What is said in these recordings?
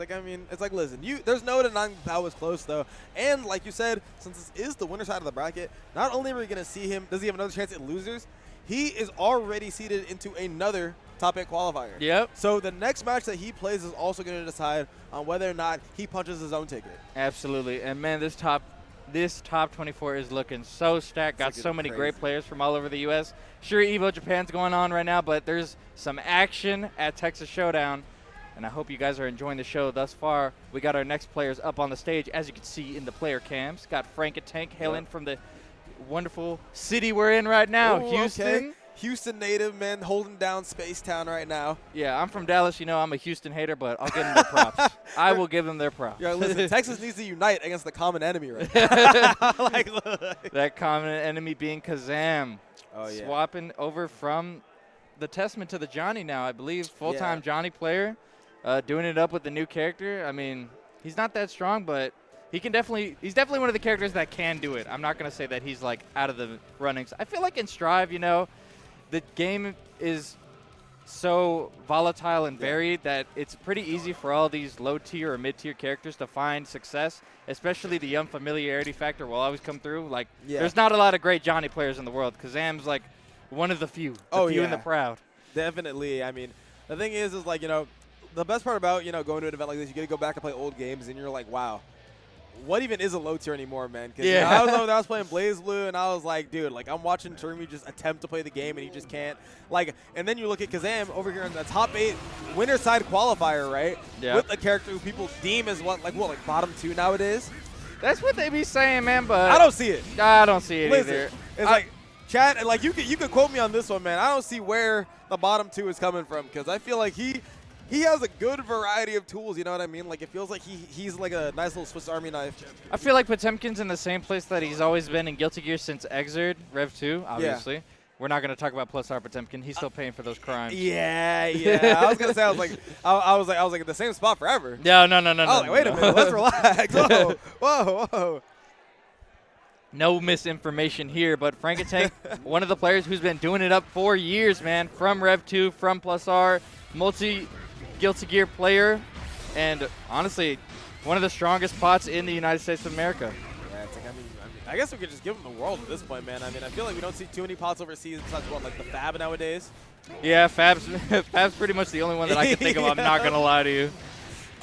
Like, I mean, it's like, listen, there's no denying that was close, though. And like you said, since this is the winner side of the bracket, not only are we going to see him, does he have another chance at losers, he is already seeded into another top 8 qualifier. Yep. So the next match that he plays is also going to decide on whether or not he punches his own ticket. Absolutely. And, man, this top 24 is looking so stacked. Got so many great players from all over the U.S. Sure, Evo Japan's going on right now, but there's some action at Texas Showdown. And I hope you guys are enjoying the show thus far. We got our next players up on the stage, as you can see in the player cams. Got Frankentank hailing from the wonderful city we're in right now, Houston. Okay. Houston native, man, holding down Space Town right now. Yeah, I'm from Dallas. You know, I'm a Houston hater, but I'll give them their props. I will give them their props. Yeah, listen, Texas needs to unite against the common enemy right now. That common enemy being Kazam. Oh, yeah. Swapping over from the Testament to the Johnny now, I believe. Full-time Johnny player. Doing it up with the new character. I mean, he's not that strong, but he's definitely one of the characters that can do it. I'm not going to say that he's, like, out of the runnings. I feel like in Strive, you know, the game is so volatile and varied that it's pretty easy for all these low-tier or mid-tier characters to find success, especially the unfamiliarity factor will always come through. Like, there's not a lot of great Johnny players in the world. Kazam's, like, one of the few. The few and the proud. Definitely. I mean, the thing is like, you know, the best part about, you know, going to an event like this, you get to go back and play old games, and you're like, wow, what even is a low tier anymore, man? Because you know, I was playing BlazBlue, and I was like, dude, like, I'm watching Terumi just attempt to play the game, and he just can't. Like, and then you look at Kazam over here in the top 8 winner side qualifier, right? Yeah. With a character who people deem as like bottom 2 nowadays. That's what they be saying, man, but I don't see it. I don't see it either. It's like, Chad, like, you could quote me on this one, man. I don't see where the bottom 2 is coming from, because I feel like he has a good variety of tools, you know what I mean? Like, it feels like he's like a nice little Swiss Army knife. I feel like Potemkin's in the same place that he's always been in Guilty Gear since Exerd, Rev 2, obviously. Yeah. We're not going to talk about Plus R Potemkin. He's still paying for those crimes. Yeah. I was going to say, I was like in the same spot forever. No. I was like, wait a minute, let's relax. Whoa. No misinformation here, but Frankentank, one of the players who's been doing it up for years, man, from Rev 2, from Plus R, Guilty Gear player, and honestly, one of the strongest pots in the United States of America. Yeah, it's like, I guess we could just give him the world at this point, man. I mean, I feel like we don't see too many pots overseas besides like the Fab nowadays. Yeah, Fab's pretty much the only one that I can think of. I'm not going to lie to you.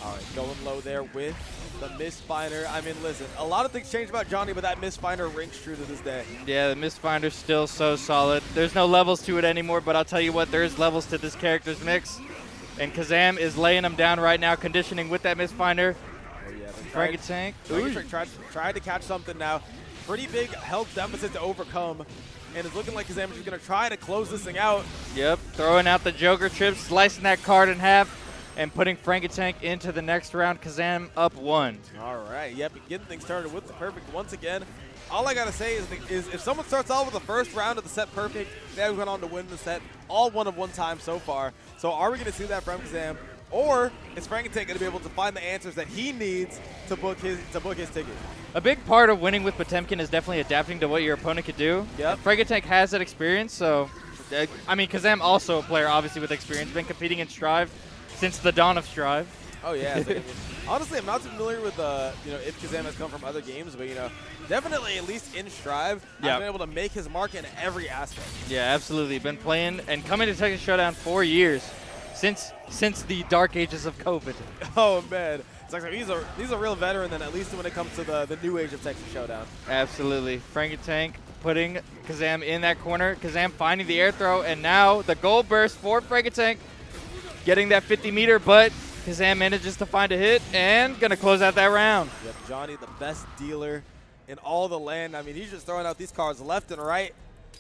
All right, going low there with the Mistfinder. I mean, listen, a lot of things changed about Johnny, but that Mistfinder rings true to this day. Yeah, the Mistfinder's still so solid. There's no levels to it anymore, but I'll tell you what, there's levels to this character's mix. And Kazam is laying him down right now, conditioning with that Mistfinder. Oh, yeah. Frankentank. Tried to catch something now. Pretty big health deficit to overcome. And it's looking like Kazam is going to try to close this thing out. Yep, throwing out the Joker trips, slicing that card in half, and putting Frankentank into the next round. Kazam up 1. All right, yep, getting things started with the perfect once again. All I got to say is if someone starts off with the first round of the set perfect, they went on to win the set all one time so far. So are we going to see that from Kazam? Or is Frankentank going to be able to find the answers that he needs to book his ticket? A big part of winning with Potemkin is definitely adapting to what your opponent could do. Yep. Frankentank has that experience, so I mean, Kazam also a player obviously with experience, been competing in Strive since the dawn of Strive. Oh yeah. So, I mean, honestly, I'm not too familiar with you know, if Kazam has come from other games, but you know, definitely at least in Strive, I've been able to make his mark in every aspect. Yeah, absolutely. Been playing and coming to Texas Showdown for years, since the dark ages of COVID. Oh man, it's like he's a real veteran. Then at least when it comes to the new age of Texas Showdown. Absolutely. Frankentank putting Kazam in that corner. Kazam finding the air throw, and now the gold burst for Frankentank, getting that 50-meter, but Kazam manages to find a hit and going to close out that round. Yep, Johnny, the best dealer in all the land. I mean, he's just throwing out these cards left and right.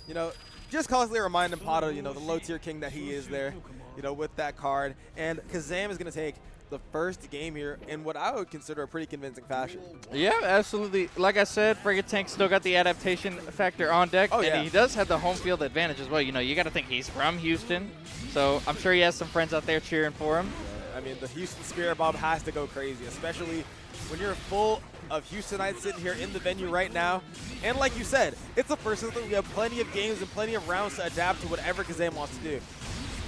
You know, just constantly reminding Pato, you know, the low-tier king that he is there, you know, with that card. And Kazam is going to take the first game here in what I would consider a pretty convincing fashion. Yeah, absolutely. Like I said, Frankentank still got the adaptation factor on deck, and he does have the home field advantage as well. You know, you got to think he's from Houston, so I'm sure he has some friends out there cheering for him. I mean, the Houston Spirit Bomb has to go crazy, especially when you're full of Houstonites sitting here in the venue right now. And like you said, it's the first system. We have plenty of games and plenty of rounds to adapt to whatever Kazam wants to do.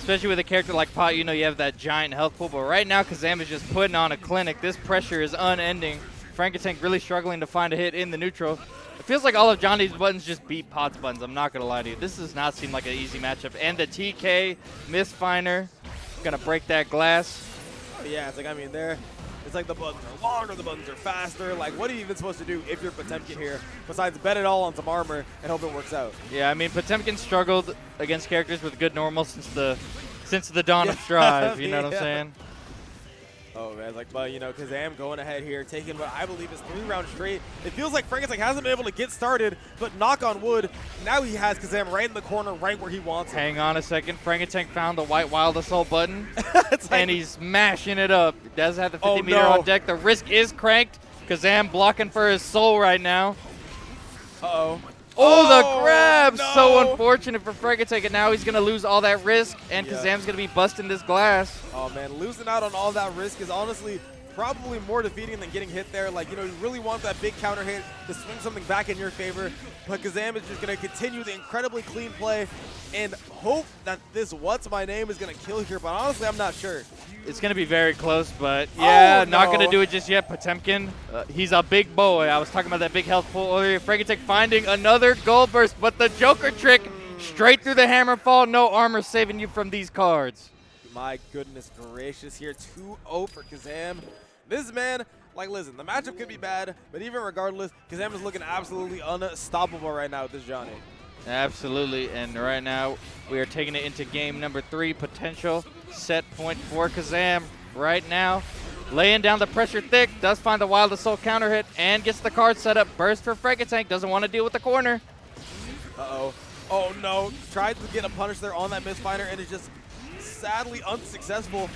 especially with a character like Pot, you know you have that giant health pool, but right now Kazam is just putting on a clinic. This pressure is unending. Frankentank really struggling to find a hit in the neutral. It feels like all of Johnny's buttons just beat Pot's buttons. I'm not going to lie to you. This does not seem like an easy matchup. And the TK, Misfinder, going to break that glass. Yeah, it's like, I mean, it's like the buttons are longer, the buttons are faster. Like, what are you even supposed to do if you're Potemkin here besides bet it all on some armor and hope it works out? Yeah, I mean, Potemkin struggled against characters with good normal since the dawn of Strive, you know what I'm saying? Oh, man, like, but, you know, Kazam going ahead here, taking what I believe is 3 rounds straight. It feels like Frankentank hasn't been able to get started, but knock on wood, now he has Kazam right in the corner, right where he wants him. Hang on a second. Frankentank found the white Wild Assault button, and he's mashing it up. Does have the 50 meter on deck. The risk is cranked. Kazam blocking for his soul right now. Uh-oh. Oh, the grab! No. So unfortunate for Frankentank, and now he's going to lose all that risk, and Kazam's going to be busting this glass. Oh, man, losing out on all that risk is honestly probably more defeating than getting hit there. Like, you know, you really want that big counter hit to swing something back in your favor, but Kazam is just going to continue the incredibly clean play and hope that this What's My Name is going to kill here, but honestly, I'm not sure. It's going to be very close, but yeah, no. not going to do it just yet. Potemkin, he's a big boy. I was talking about that big health pool earlier. Frankentank finding another gold burst, but the Joker trick straight through the hammer fall. No armor saving you from these cards. My goodness gracious here, 2-0 for Kazam. This man, like, listen, the matchup could be bad, but even regardless, Kazam is looking absolutely unstoppable right now with this Johnny. Absolutely, and right now we are taking it into game number 3, potential set point for Kazam right now. Laying down the pressure thick, does find the Wild Assault counter hit, and gets the card set up. Burst for Frankentank, doesn't want to deal with the corner. Uh-oh. Oh, no. Tried to get a punish there on that Misfinder, and is just sadly unsuccessful.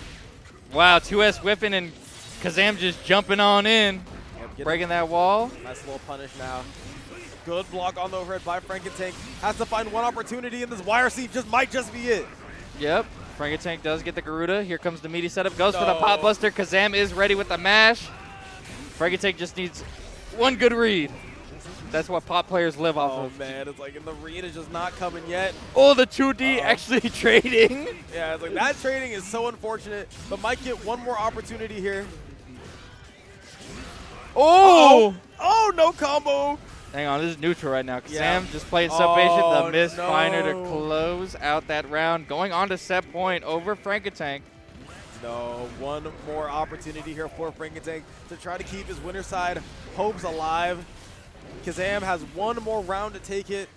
Wow, 2S whipping, and Kazam just jumping on in, breaking that wall. Nice little punish now. Good block on the overhead by Frankentank. Has to find one opportunity, and this YRC might just be it. Yep. Frankentank does get the Garuda. Here comes the meaty setup. Goes for the Pot Buster. Kazam is ready with the mash. Frankentank just needs one good read. That's what pot players live off of. Oh, man. It's like, and the read is just not coming yet. Oh, the 2D actually trading. Yeah, it's like that trading is so unfortunate, but might get one more opportunity here. Oh! Oh, no combo. Hang on, this is neutral right now. Kazam just playing sub-bation. The Misfinder to close out that round. Going on to set point over Frankentank. No, one more opportunity here for Frankentank to try to keep his winner side hopes alive. Kazam has one more round to take it.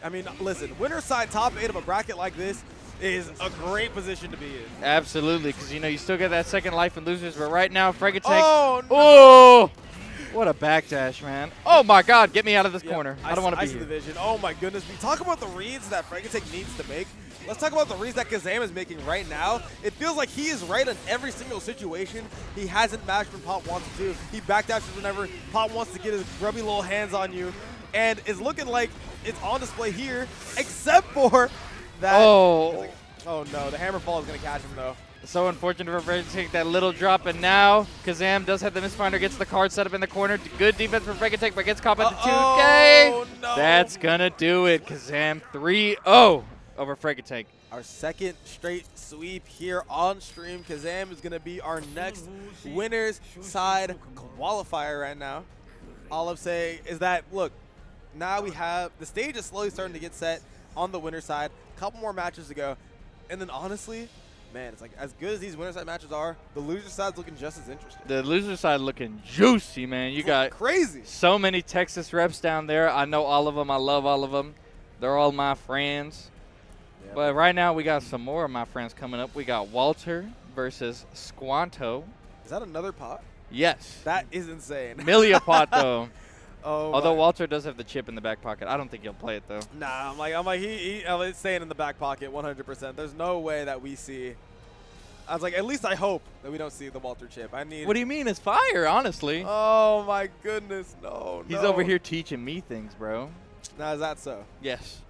I mean, listen, winner side top 8 of a bracket like this is a great position to be in. Absolutely, because, you know, you still get that second life in losers, but right now, Frankentank. Oh, no. Oh! What a backdash, man. Oh, my God. Get me out of this corner. I don't want to be here. I see the vision. Oh, my goodness. We talk about the reads that Frankentank needs to make. Let's talk about the reads that Kazam is making right now. It feels like he is right in every single situation. He hasn't mashed when Pop wants to. He backdashes whenever Pop wants to get his grubby little hands on you. And it's looking like it's on display here, except for that. Oh. Oh, no. The hammer fall is going to catch him, though. So unfortunate for Frankentank to take that little drop, and now Kazam does have the Misfinder, gets the card set up in the corner. Good defense for Frankentank, but gets caught by the 2K. No. That's going to do it. Kazam 3-0 over Frankentank. Our second straight sweep here on stream. Kazam is going to be our next winner's side qualifier right now. All I'm saying is that, look, now we have the stage is slowly starting to get set on the winner's side. A couple more matches to go. And then honestly, man, it's like as good as these winner side matches are, the loser side's looking just as interesting. The loser side looking juicy, man. You got crazy. So many Texas reps down there. I know all of them. I love all of them. They're all my friends. Yeah, but right now we got some more of my friends coming up. We got Walter versus Squanto. Is that another pot? Yes. That is insane. Milia pot though. Oh, although Walter does have the chip in the back pocket. I don't think he'll play it though. Nah, I'm like it's staying in the back pocket 100%. There's no way that we see. I was like, at least I hope that we don't see the Walter chip. I need. What do you mean? It's fire, honestly. Oh my goodness, no. He's over here teaching me things, bro. Now is that so? yes.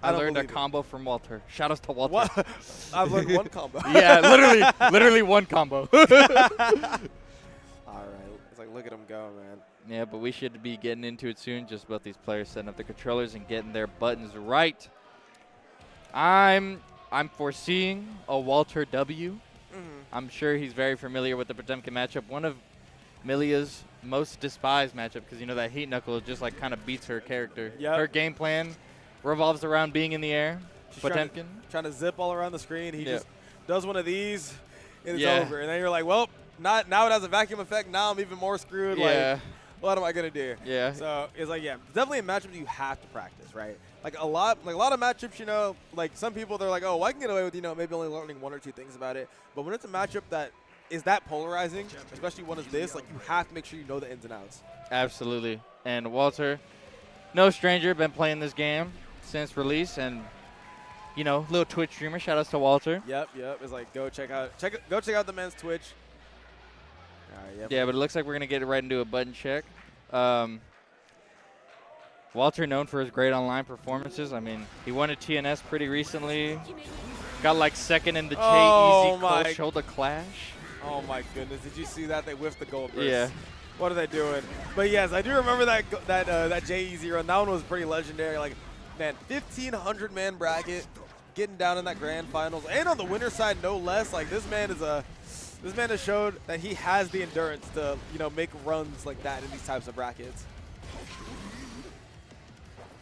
I learned a combo from Walter. Shout outs to Walter. What? I've learned one combo. Yeah, literally one combo. All right. It's like, look at him go, man. Yeah, but we should be getting into it soon. Just about these players setting up the controllers and getting their buttons right. I'm I'm foreseeing a Walter W. I'm sure he's very familiar with the Potemkin matchup. One of Milia's most despised matchup because, you know, that Heat Knuckle just, like, kind of beats her character. Yep. Her game plan revolves around being in the air. She's Potemkin. trying to zip all around the screen. He just does one of these, and it's Yeah. over. And then you're like, well, now it has a vacuum effect. Now I'm even more screwed. Yeah. Like, what am I going to do? Yeah. So it's like, definitely a matchup you have to practice, right? Like a lot of matchups, you know, like some people, they're like, oh, I can get away with, you know, maybe only learning 1 or 2 things about it. But when it's a matchup that is that polarizing, especially one as this, like you have to make sure you know the ins and outs. Absolutely. And Walter, no stranger, been playing this game since release, and you know, little Twitch streamer. Shout outs to Walter. Yep. It's like go check out the man's Twitch. All right, Yeah, but it looks like we're gonna get right into a button check. Walter, known for his great online performances. I mean, he won a TNS pretty recently. Got like second in the J-Easy cold shoulder clash. Oh my goodness! Did you see that? They whiffed the gold burst. Yeah. What are they doing? But yes, I do remember that J-Easy run. That one was pretty legendary. Like, man, 1,500 man bracket, getting down in that grand finals, and on the winner's side, no less. Like this man has showed that he has the endurance to, you know, make runs like that in these types of brackets.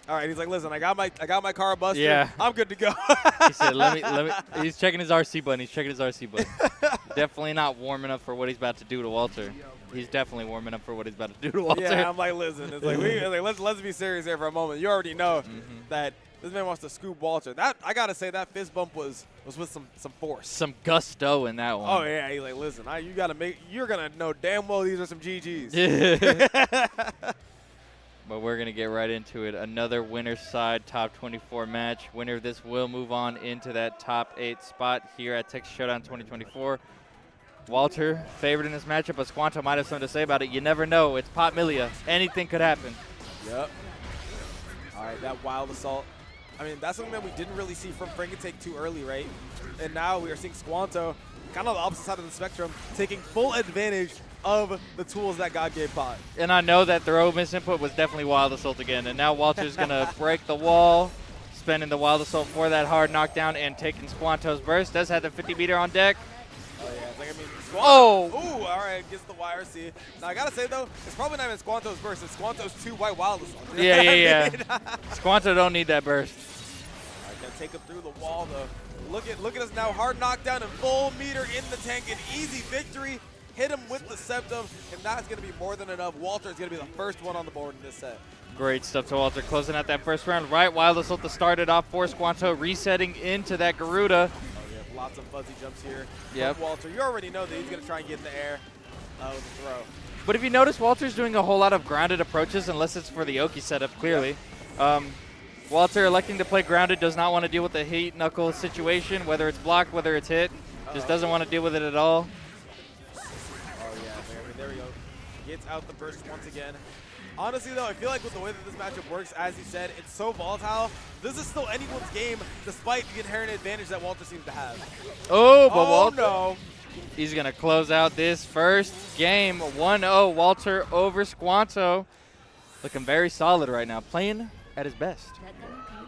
All right, he's like, listen, I got my car busted. Yeah. I'm good to go. He said, let me. He's checking his RC button. Definitely not warming up for what he's about to do to Walter. He's definitely warming up for what he's about to do to Walter. Yeah, I'm like, listen, it's like, let's be serious here for a moment. You already know that this man wants to scoop Walter. That I gotta say, that fist bump was with some force, some gusto in that one. Oh yeah, he's like, listen, you're gonna know damn well these are some GGs. But we're going to get right into it. Another winner's side top 24 match. Winner of this will move on into that top 8 spot here at Texas Showdown 2024. Walter, favored in this matchup, but Squanto might have something to say about it. You never know. It's Pot Milia. Anything could happen. Yep. All right, that wild assault. I mean, that's something that we didn't really see from Frankentank too early, right? And now we are seeing Squanto, kind of the opposite side of the spectrum, taking full advantage of the tools that God gave Pot. And I know that throw misinput was definitely Wild Assault again. And now Walter's going to break the wall, spending the Wild Assault for that hard knockdown and taking Squanto's burst. Does have the 50-meter on deck. Oh, yeah. It's like, I mean, Squanto. Oh! Ooh, all right. Gets the YRC. Now, I got to say, though, it's probably not even Squanto's burst. It's Squanto's 2 white Wild Assault. Yeah. Squanto don't need that burst. All right, going to take him through the wall, though. Look at us now. Hard knockdown and full meter in the tank. An easy victory. Hit him with the septum, and that's going to be more than enough. Walter is going to be the first one on the board in this set. Great stuff to Walter, closing out that first round. Right, Wild Assault to start it off for Squanto, resetting into that Garuda. Oh, yeah, lots of fuzzy jumps here. Yep. From Walter, you already know that he's going to try and get in the air with the throw. But if you notice, Walter's doing a whole lot of grounded approaches, unless it's for the Oki setup, clearly. Yep. Walter electing to play grounded, does not want to deal with the Heat Knuckle situation, whether it's blocked, whether it's hit. Just doesn't want to deal with it at all. There we go. Gets out the burst once again. Honestly, though, I feel like with the way that this matchup works, as you said, it's so volatile. This is still anyone's game, despite the inherent advantage that Walter seems to have. Oh, but Walter, no. He's going to close out this first game. 1-0, Walter over Squanto. Looking very solid right now, playing at his best. We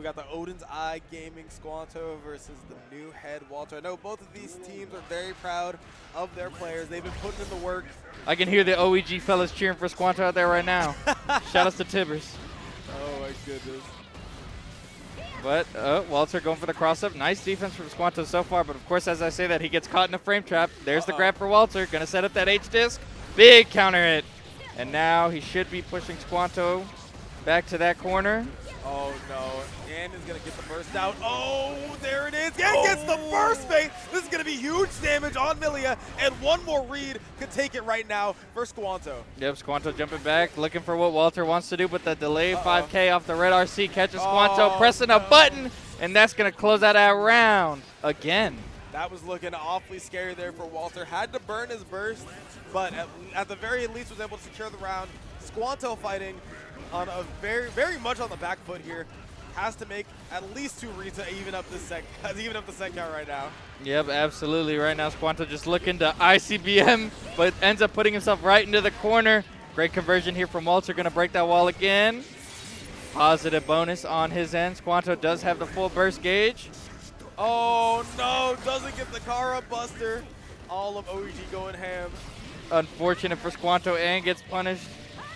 got the Odin's Eye Gaming Squanto versus the new head Walter. I know both of these teams are very proud of their players. They've been putting in the work. I can hear the OEG fellas cheering for Squanto out there right now. Shout outs to Tibbers. Oh my goodness. But Walter going for the cross-up. Nice defense from Squanto so far, but of course, as I say that, he gets caught in a frame trap. There's the grab for Walter. Going to set up that H-disc. Big counter hit. And now he should be pushing Squanto back to that corner. Oh, no. And is going to get the burst out. Oh, there it is. And gets the burst bait. This is going to be huge damage on Milia. And one more read could take it right now for Squanto. Yep, Squanto jumping back, looking for what Walter wants to do, but the delay 5K off the red RC catches Squanto, pressing a button, and that's going to close out our round again. That was looking awfully scary there for Walter. Had to burn his burst, but at the very least was able to secure the round. Squanto fighting on a very much on the back foot here. Has to make at least 2 reads to even up the set count right now. Yep, absolutely. Right now, Squanto just looking to ICBM, but ends up putting himself right into the corner. Great conversion here from Walter. Going to break that wall again. Positive bonus on his end. Squanto does have the full burst gauge. Oh, no. Doesn't get the car up buster. All of OEG going ham. Unfortunate for Squanto and gets punished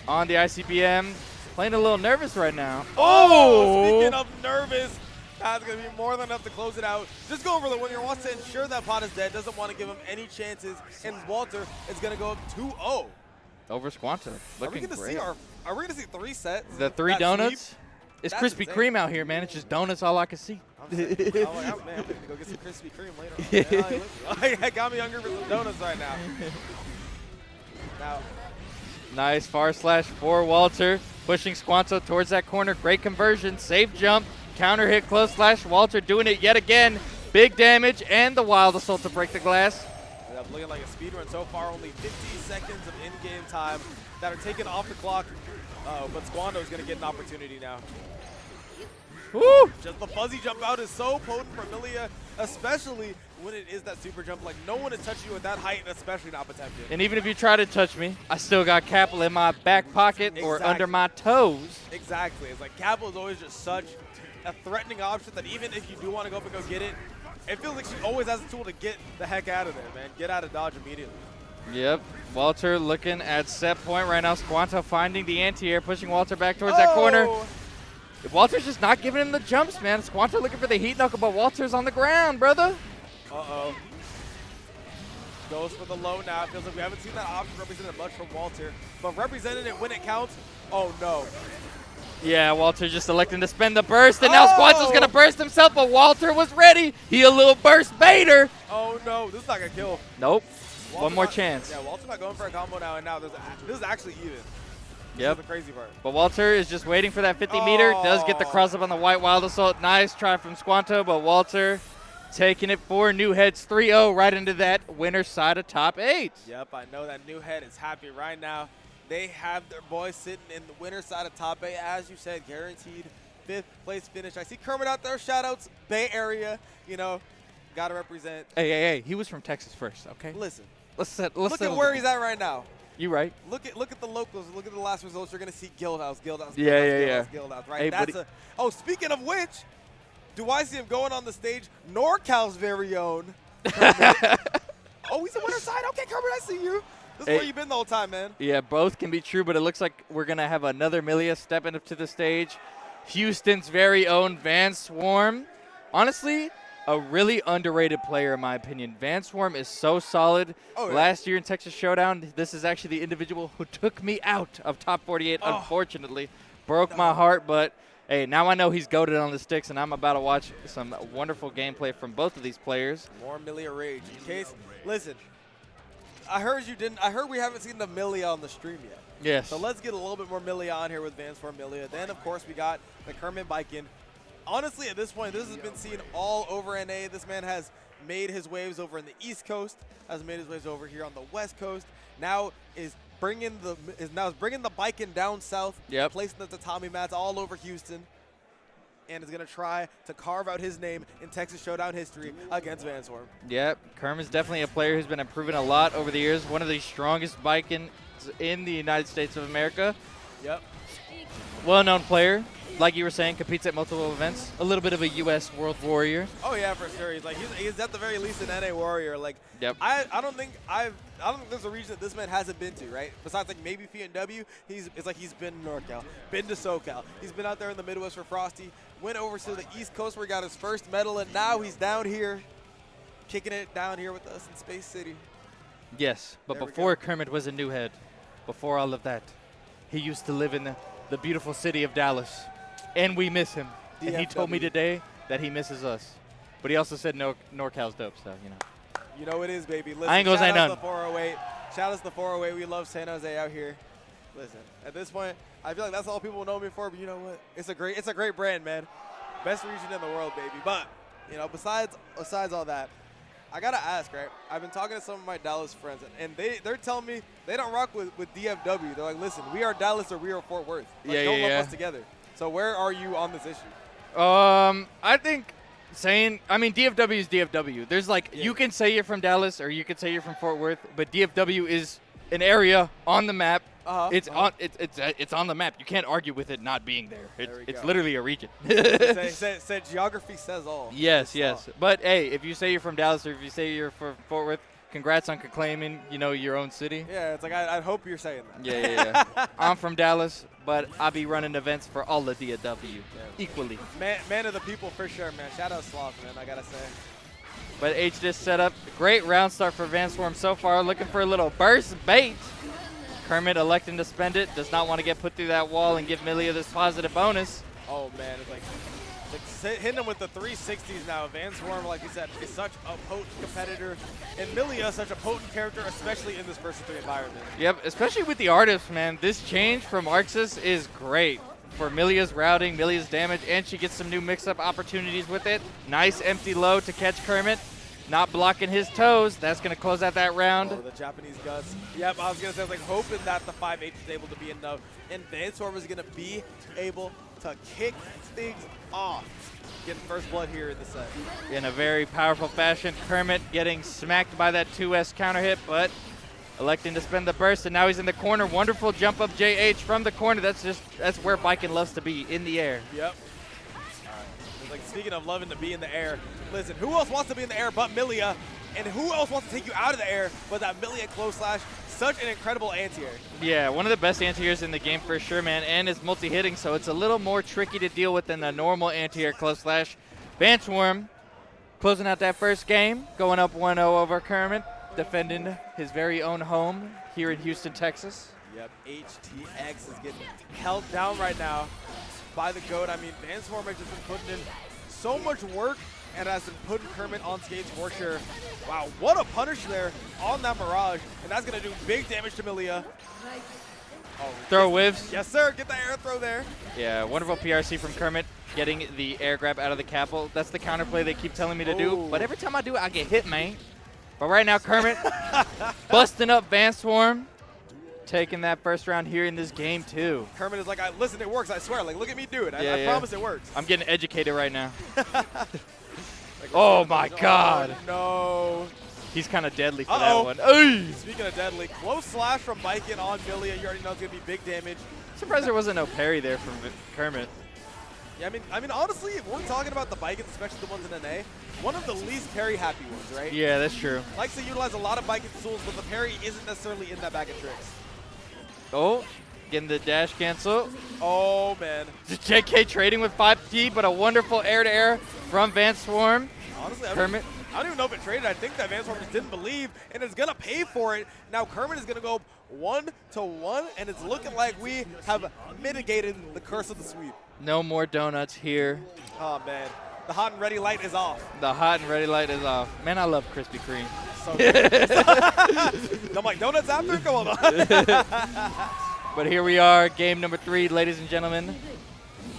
on the ICBM. Playing a little nervous right now. Oh! Speaking of nervous, that's going to be more than enough to close it out. Just going for the winner. Wants to ensure that pot is dead. Doesn't want to give him any chances. And Walter is going to go up 2-0. Over Squanto. Looking great. Are we going to see 3 sets? The 3 donuts? Sweep? It's That's Krispy insane. Kreme out here, man. It's just donuts all I can see. I'm going to go get some Krispy Kreme later on. Man. I got me hungry for some donuts right now. Nice far slash for Walter. Pushing Squanto towards that corner. Great conversion. Safe jump. Counter hit close slash. Walter doing it yet again. Big damage and the wild assault to break the glass. Looking like a speed run so far. Only 50 seconds of in-game time that are taken off the clock. But Squanto is going to get an opportunity now. Woo! Just the fuzzy jump out is so potent for Milia, especially when it is that super jump. Like, no one is touching you at that height, especially not protected. And even if you try to touch me, I still got Capel in my back pocket or under my toes. Exactly. It's like Capel is always just such a threatening option that even if you do want to go up and go get it, it feels like she always has a tool to get the heck out of there, man. Get out of dodge immediately. Yep. Walter looking at set point right now. Squanto finding the anti-air, pushing Walter back towards that corner. Walter's just not giving him the jumps, man. Squanto looking for the heat knuckle, but Walter's on the ground, brother. Uh-oh. Goes for the low now. It feels like we haven't seen that option represented much from Walter, but represented it when it counts. Oh, no. Yeah, Walter just electing to spend the burst, and now Squanto's going to burst himself, but Walter was ready. He a little burst baiter. Oh, no. This is not going to kill. Nope. Walter One more chance. Yeah, Walter not going for a combo now, and now this is actually even. Yep. This is the crazy part. But Walter is just waiting for that 50 meter. Does get the cross up on the white wild assault. Nice try from Squanto, but Walter taking it for New Heads 3-0 right into that winner's side of top 8. Yep, I know that New Head is happy right now. They have their boys sitting in the winner's side of top 8, as you said, guaranteed 5th place finish. I see Kermit out there. Shout-outs, Bay Area, you know, got to represent. Hey, he was from Texas first, okay? Listen. Look at where he's at right now. You right. Look at the locals. Look at the last results. You're gonna see Guildhouse, right? Hey, speaking of which, do I see him going on the stage? NorCal's very own. Oh, he's a winner side. Okay, Kermit, I see you. This is where you've been the whole time, man. Yeah, both can be true, but it looks like we're gonna have another Milia stepping up to the stage. Houston's very own Vanswarm. Honestly, a really underrated player, in my opinion. Vanswarm is so solid. Oh, yeah. Last year in Texas Showdown, this is actually the individual who took me out of top 48, unfortunately. Broke my heart, but hey, now I know he's goated on the sticks, and I'm about to watch some wonderful gameplay from both of these players. More Milia rage. In case, listen, I heard we haven't seen the Milia on the stream yet. Yes. So let's get a little bit more Milia on here with Vanswarm Milia. Then, of course, we got the Kermit Bikin. Honestly, at this point, this has been seen all over NA. This man has made his waves over in the East Coast, has made his waves over here on the West Coast. Now is bringing the Bikin down south, placing the tatami mats all over Houston, and is going to try to carve out his name in Texas Showdown history against Vanswarm. Yep, Kerm is definitely a player who's been improving a lot over the years. One of the strongest Bikins in the United States of America. Yep. Well-known player. Like you were saying, competes at multiple events. A little bit of a U.S. World Warrior. Oh yeah, for sure. He's at the very least an NA Warrior. Like, yep. I don't think there's a region that this man hasn't been to, right? Besides like maybe FNW, it's like he's been to NorCal, been to SoCal. He's been out there in the Midwest for Frosty. Went over to the East Coast where he got his first medal, and now he's down here, kicking it down here with us in Space City. Yes, but before Kermit was a new head, before all of that, he used to live in the beautiful city of Dallas. And we miss him. DFW. And he told me today that he misses us. But he also said NorCal's dope, so, you know. You know it is, baby. Listen, I ain't gonna say none. Shout out to the 408. We love San Jose out here. Listen, at this point, I feel like that's all people know me for, but you know what? It's a great brand, man. Best region in the world, baby. But, you know, besides all that, I got to ask, right? I've been talking to some of my Dallas friends, and they're telling me they don't rock with DFW. They're like, listen, we are Dallas or we are Fort Worth. Like, don't lump us together. So where are you on this issue? I think DFW is DFW. There's you can say you're from Dallas or you can say you're from Fort Worth, but DFW is an area on the map It's on the map. You can't argue with it not being there. It's literally a region. Said geography says all. Yes. But hey, if you say you're from Dallas or if you say you're from Fort Worth, congrats on claiming, your own city. Yeah, it's like I hope you're saying that. Yeah. I'm from Dallas, but I'll be running events for all of DFW equally. Man of the people for sure, man. Shout out Sloth, man, I gotta say. But H just set up. Great round start for Vanswarm so far. Looking for a little burst bait. Kermit electing to spend it. Does not want to get put through that wall and give Millia this positive bonus. Oh, man. It's like hitting him with the 360s now. Vanswarm, like you said, is such a potent competitor. And Millia is such a potent character, especially in this versus 3 environment. Yep, especially with the artist, man. This change from Arxis is great for Millia's routing, Millia's damage, and she gets some new mix-up opportunities with it. Nice empty low to catch Kermit. Not blocking his toes. That's going to close out that round. Oh, the Japanese guts. Yep, I was going to say, I was like hoping that the 5H is able to be enough. And Vanswarm is going to be able to kick things off. Getting first blood here in the set. In a very powerful fashion. Kermit getting smacked by that 2S counter hit, but electing to spend the burst, and now he's in the corner. Wonderful jump up JH from the corner. That's where Biken loves to be, in the air. Yep. All right. Like, speaking of loving to be in the air, listen, who else wants to be in the air but Millia? And who else wants to take you out of the air but that Millia close slash? Such an incredible anti-air. Yeah, one of the best anti-airs in the game for sure, man, and it's multi-hitting, so it's a little more tricky to deal with than the normal anti-air close slash. Vanswarm closing out that first game, going up 1-0 over Kermit, defending his very own home here in Houston, Texas. Yep, HTX is getting held down right now by the GOAT. I mean, Vanswarm has just been putting in so much work and has been putting Kermit on skates for sure. Wow, what a punish there on that Mirage. And that's going to do big damage to Millia. Oh, throw whiffs. Yes, sir. Get the air throw there. Yeah, wonderful PRC from Kermit, getting the air grab out of the capel. That's the counterplay they keep telling me to do. But every time I do it, I get hit, man. But right now, Kermit busting up Vanswarm, taking that first round here in this game, too. Kermit is like, listen, it works, I swear. Like, look at me do it. I promise it works. I'm getting educated right now. Oh, my God. Oh, no. He's kind of deadly for that one. Ay! Speaking of deadly, close slash from Biken on Millia. You already know it's going to be big damage. Surprised there wasn't no parry there from Kermit. Yeah, I mean, honestly, if we're talking about the Bikens, especially the ones in NA, one of the least parry-happy ones, right? Yeah, that's true. Likes to utilize a lot of Biken tools, but the parry isn't necessarily in that bag of tricks. Oh, getting the dash cancel. Oh, man. JK trading with 5T, but a wonderful air-to-air from Vanswarm. Honestly, Kermit. I don't even know if it traded. I think that Vanswarm just didn't believe, and is going to pay for it. Now Kermit is going to go 1-1, and it's looking like we have mitigated the curse of the sweep. No more donuts here. Oh, man. The hot and ready light is off. The hot and ready light is off. Man, I love Krispy Kreme. So good. I'm like, donuts after? Come on. But here we are, game number 3, ladies and gentlemen.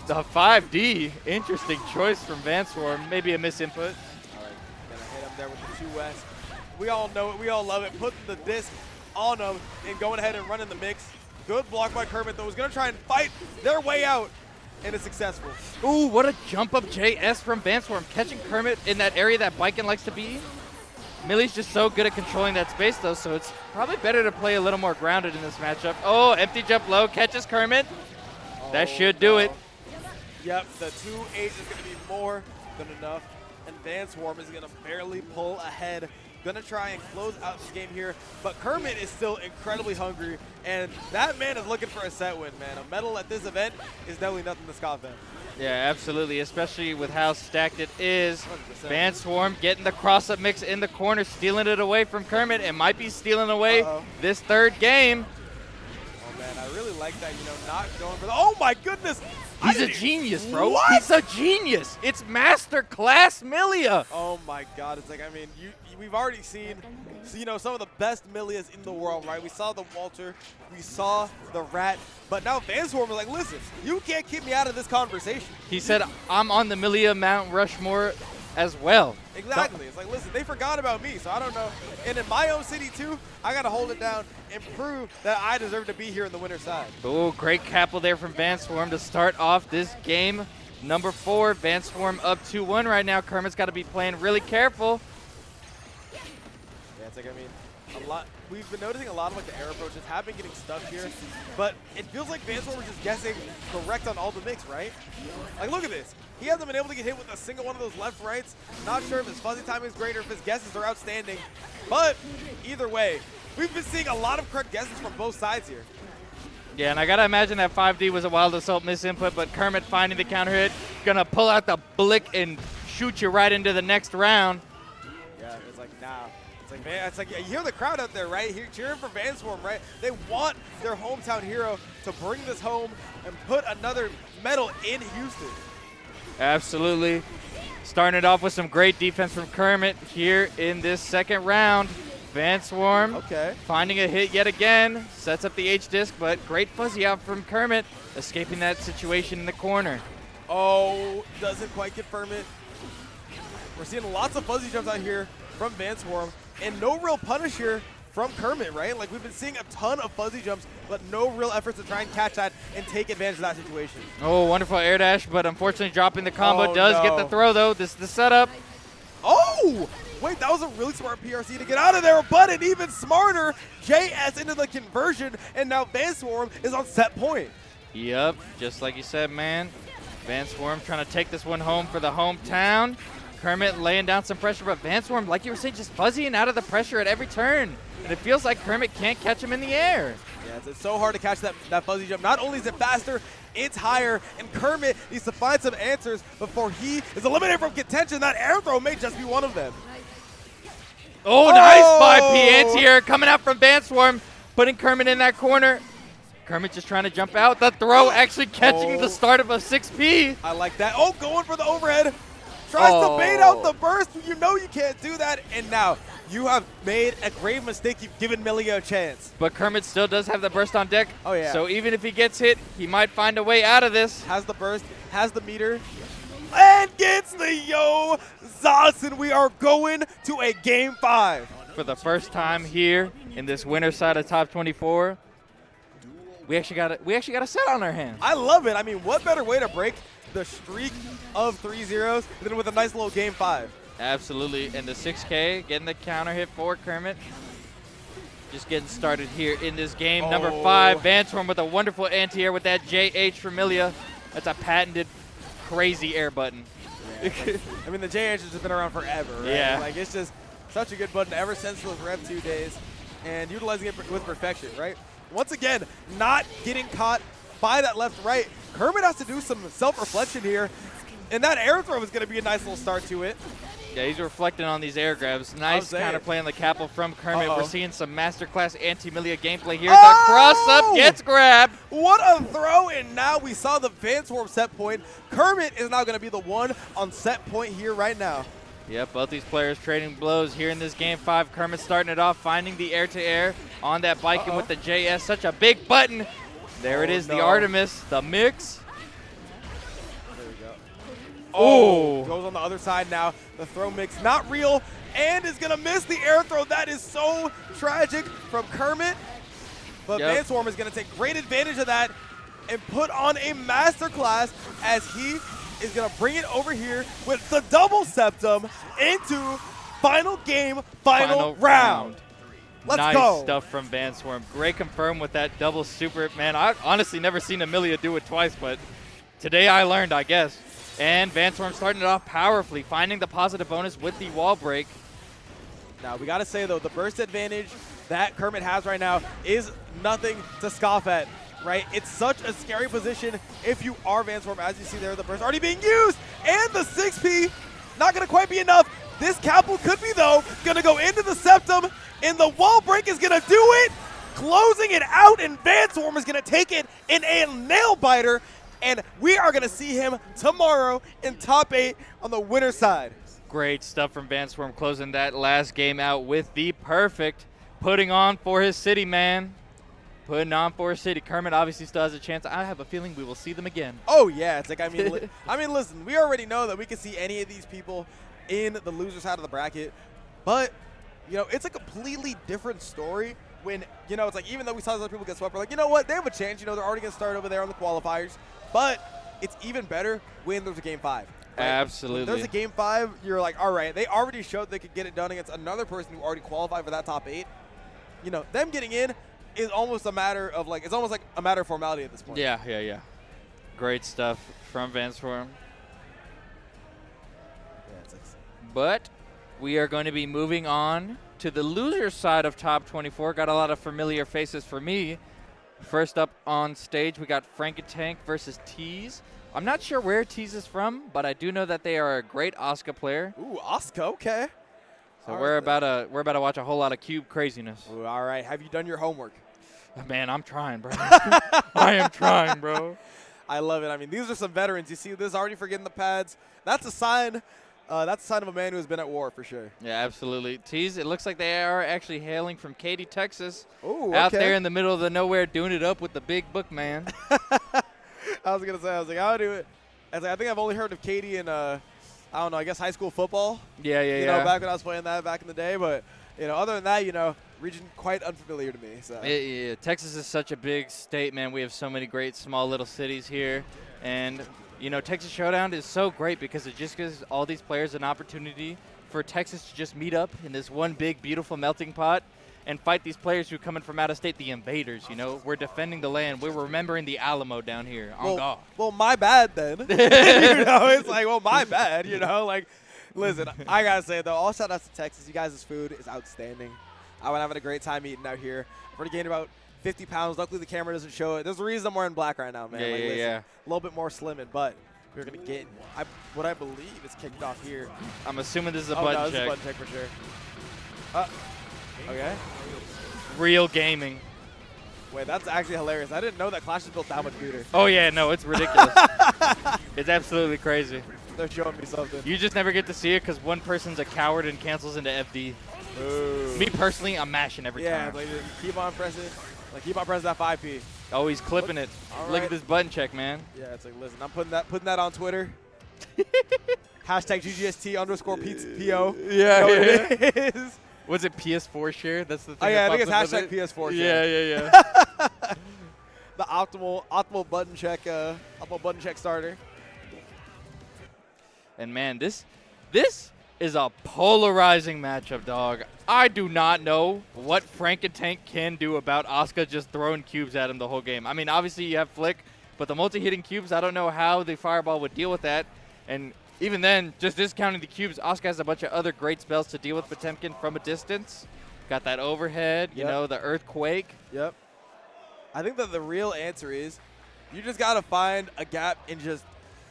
The 5D, interesting choice from Vanswarm. Maybe a misinput. All right, gonna hit him there with the 2S. We all know it, we all love it. Putting the disc on him and going ahead and running the mix. Good block by Kermit, though. He's gonna try and fight their way out, and it's successful. Ooh, what a jump up JS from Vanswarm, catching Kermit in that area that Biken likes to be. Millie's just so good at controlling that space, though, so it's probably better to play a little more grounded in this matchup. Oh, empty jump low, catches Kermit. That should do it. Yep, the 2H is going to be more than enough, and Vanswarm is going to barely pull ahead. Going to try and close out this game here, but Kermit is still incredibly hungry, and that man is looking for a set win, man. A medal at this event is definitely nothing to scoff at. Yeah, absolutely, especially with how stacked it is. 100%. Vanswarm getting the cross-up mix in the corner, stealing it away from Kermit, and might be stealing away this third game. Oh, man, I really like that, not going for the – oh, my goodness. He's a genius, bro. What? He's a genius. It's master class Millia. Oh, my God. It's like, I mean, we've already seen, some of the best Millias in the world, right? We saw the Walter. We saw the Rat. But now Vanswarm is like, listen, you can't keep me out of this conversation. He said, I'm on the Millia Mount Rushmore as well. Exactly. It's like, listen, they forgot about me, so I don't know. And in my own city, too, I got to hold it down and prove that I deserve to be here in the winner's side. Oh, great capel there from Vanswarm to start off this game. Number 4, Vanswarm up 2-1 right now. Kermit's got to be playing really careful. Yeah, it's like, I mean, We've been noticing a lot of like the air approaches have been getting stuck here, but it feels like Vanswarm was just guessing correct on all the mix, right? Like, look at this. He hasn't been able to get hit with a single one of those left rights. Not sure if his fuzzy timing is great or if his guesses are outstanding, but either way, we've been seeing a lot of correct guesses from both sides here. Yeah, and I gotta imagine that 5D was a wild assault misinput, but Kermit finding the counter hit, gonna pull out the blick and shoot you right into the next round. Yeah, it's like, nah. It's like, man, it's like, you hear the crowd out there, right? Here cheering for Vanswarm, right? They want their hometown hero to bring this home and put another medal in Houston. Absolutely. Starting it off with some great defense from Kermit here in this second round. Vanswarm finding a hit yet again. Sets up the H-disc, but great fuzzy out from Kermit, escaping that situation in the corner. Oh, doesn't quite confirm it. We're seeing lots of fuzzy jumps out here from Vanswarm, and no real punish here from Kermit, right? Like, we've been seeing a ton of fuzzy jumps, but no real efforts to try and catch that and take advantage of that situation. Oh, wonderful air dash, but unfortunately dropping the combo does get the throw, though. This is the setup. Oh! Wait, that was a really smart PRC to get out of there, but an even smarter JS into the conversion, and now Vanswarm is on set point. Yep, just like you said, man. Vanswarm trying to take this one home for the hometown. Kermit laying down some pressure, but Vanswarm, like you were saying, just fuzzying out of the pressure at every turn. And it feels like Kermit can't catch him in the air. Yeah, it's so hard to catch that fuzzy jump. Not only is it faster, it's higher, and Kermit needs to find some answers before he is eliminated from contention. That air throw may just be one of them. Oh, nice 5P anti-air coming out from Vanswarm, putting Kermit in that corner. Kermit just trying to jump out. The throw actually catching the start of a 6P. I like that. Oh, going for the overhead. Tries to bait out the burst. You know you can't do that. And now you have made a grave mistake. You've given Millie a chance. But Kermit still does have the burst on deck. Oh, yeah. So even if he gets hit, he might find a way out of this. Has the burst, has the meter, and gets the Yo Zos, and we are going to a Game 5. For the first time here in this winner side of top 24, we actually got a set on our hands. I love it. I mean, what better way to break the streak of 3-0s than with a nice little Game 5. Absolutely, and the 6K getting the counter hit for Kermit. Just getting started here in this game. Number 5, Vanswarm with a wonderful anti-air with that JH Familia. That's a patented crazy air button. Yeah, like, I mean, the JH has been around forever, right? Yeah. Like, it's just such a good button ever since those Rev 2 days, and utilizing it with perfection, right? Once again, not getting caught by that left-right. Kermit has to do some self-reflection here, and that air throw is going to be a nice little start to it. Yeah, he's reflecting on these air grabs. Nice counterplay on the Capel from Kermit. We're seeing some masterclass anti-Milia gameplay here. The cross-up gets grabbed. What a throw, and now we saw the Vanswarm set point. Kermit is now going to be the one on set point here right now. Yep, both these players trading blows here in this Game 5. Kermit starting it off, finding the air-to-air on that bike and with the JS. Such a big button. There it is, the Artemis, the mix. There we go. Oh, goes on the other side now. The throw mix, not real, and is going to miss the air throw. That is so tragic from Kermit. But Vanswarm is going to take great advantage of that and put on a masterclass as he is going to bring it over here with the double septum into final game, final round. Let's go. Nice stuff from Vanswarm. Great confirm with that double super. Man, I've honestly never seen Amelia do it twice, but today I learned, I guess. And Vanswarm starting it off powerfully, finding the positive bonus with the wall break. Now, we got to say, though, the burst advantage that Kermit has right now is nothing to scoff at, right? It's such a scary position if you are Vanswarm. As you see there, the burst already being used, and the 6P not going to quite be enough. This Capel could be, though, going to go into the septum, and the wall break is going to do it, closing it out, and Vanswarm is going to take it in a nail biter, and we are going to see him tomorrow in top 8 on the winner's side. Great stuff from Vanswarm, closing that last game out with the perfect, putting on for his city, man. Putting on for his city. Kermit obviously still has a chance. I have a feeling we will see them again. Oh, yeah. It's like, I mean, listen, we already know that we can see any of these people in the loser side of the bracket, but you know, it's a completely different story when, you know, it's like, even though we saw those other people get swept, we're like, you know what, they have a chance. You know, they're already going to start over there on the qualifiers, but it's even better when there's a Game 5. Right? Absolutely. When there's a Game 5, you're like, all right, they already showed they could get it done against another person who already qualified for that top 8. you know, them getting in is almost a matter of like, it's almost like a matter of formality at this point. Yeah. Great stuff from Vanswarm. But we are going to be moving on to the loser side of top 24. Got a lot of familiar faces for me. First up on stage, we got Frankentank versus Teez. I'm not sure where Teez is from, but I do know that they are a great Asuka player. Ooh, Asuka, okay. So we're about to watch a whole lot of cube craziness. Ooh, all right, have you done your homework? Man, I'm trying, bro. I am trying, bro. I love it. I mean, these are some veterans. You see this already forgetting the pads. That's a sign. That's a sign of a man who has been at war for sure. Yeah, absolutely. Teez, it looks like they are actually hailing from Katy, Texas. Ooh, out there in the middle of the nowhere doing it up with the big book man. I was going to say, I was like, I'll do it. I think I've only heard of Katy in, I don't know, I guess high school football. Yeah. You know, back when I was playing that back in the day. But, you know, other than that, you know, region quite unfamiliar to me. So. Yeah, Texas is such a big state, man. We have so many great small little cities here. And, you know, Texas Showdown is so great because it just gives all these players an opportunity for Texas to just meet up in this one big, beautiful melting pot and fight these players who are coming from out of state, the invaders, you know. We're defending the land. We're remembering the Alamo down here. Well, my bad then. You know, it's like, well, my bad, you know. Like, listen, I got to say, though, all shout outs to Texas. You guys' food is outstanding. I've been having a great time eating out here. I've already gained about 50 pounds. Luckily, the camera doesn't show it. There's a reason I'm wearing black right now, man. Yeah. A little bit more slimming, but we're going to get what I believe is kicked off here. I'm assuming this is a button check. This is a button check for sure. Okay. Real gaming. Wait, that's actually hilarious. I didn't know that Clash is built that much beater. Oh, yeah, no, it's ridiculous. It's absolutely crazy. They're showing me something. You just never get to see it because one person's a coward and cancels into FD. Ooh. Me personally, I'm mashing every time. Yeah, like keep on pressing. Like keep on pressing that 5P. Oh, he's clipping it. Look at this button check, man. Yeah, it's like, listen, I'm putting that on Twitter. Hashtag GGST_PO. Yeah. It is. Was it PS4 share? That's the thing. Oh yeah, I think it's hashtag PS4 share. Yeah. The optimal button check starter. And man, this is a polarizing matchup, dog. I do not know what Frankentank can do about Asuka just throwing cubes at him the whole game. I mean, obviously you have Flick, but the multi-hitting cubes, I don't know how the Fireball would deal with that. And even then, just discounting the cubes, Asuka has a bunch of other great spells to deal with Potemkin from a distance. Got that overhead, you know, the Earthquake. Yep. I think that the real answer is you just got to find a gap and just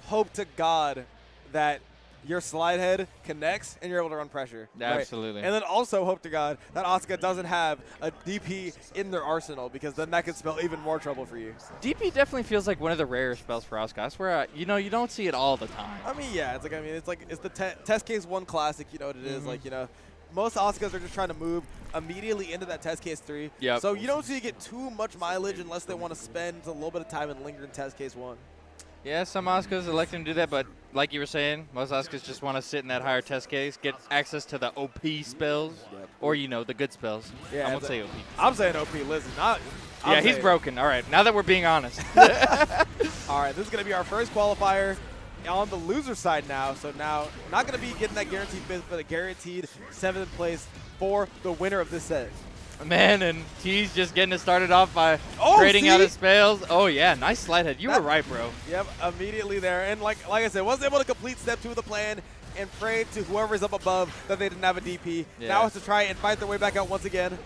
hope to God that your slide head connects and you're able to run pressure. Absolutely. Right? And then also hope to God that Asuka doesn't have a DP in their arsenal because then that could spell even more trouble for you. DP definitely feels like one of the rarer spells for Asuka. I swear, you know, you don't see it all the time. I mean, yeah, it's the test case 1 classic, you know what it is. Like, you know, most Asukas are just trying to move immediately into that test case 3. Yep. So you don't see you get too much mileage unless they want to spend a little bit of time and linger in test case 1. Yeah, some Asukas electing to do that, but like you were saying, most Asukas just want to sit in that higher test case, get access to the OP spells, or, you know, the good spells. Yeah, I won't say OP. I'm saying OP. Listen, yeah, he's broken. All right, now that we're being honest. All right, this is going to be our first qualifier on the loser side now. So now, not going to be getting that guaranteed 5th, but a guaranteed 7th place for the winner of this set. Man, and Teez just getting it started off by trading out his spells. Oh, yeah, nice slide head. You were right, bro. Yep, immediately there. And like I said, wasn't able to complete step 2 of the plan and pray to whoever's up above that they didn't have a DP. Yeah. Now it's to try and fight their way back out once again.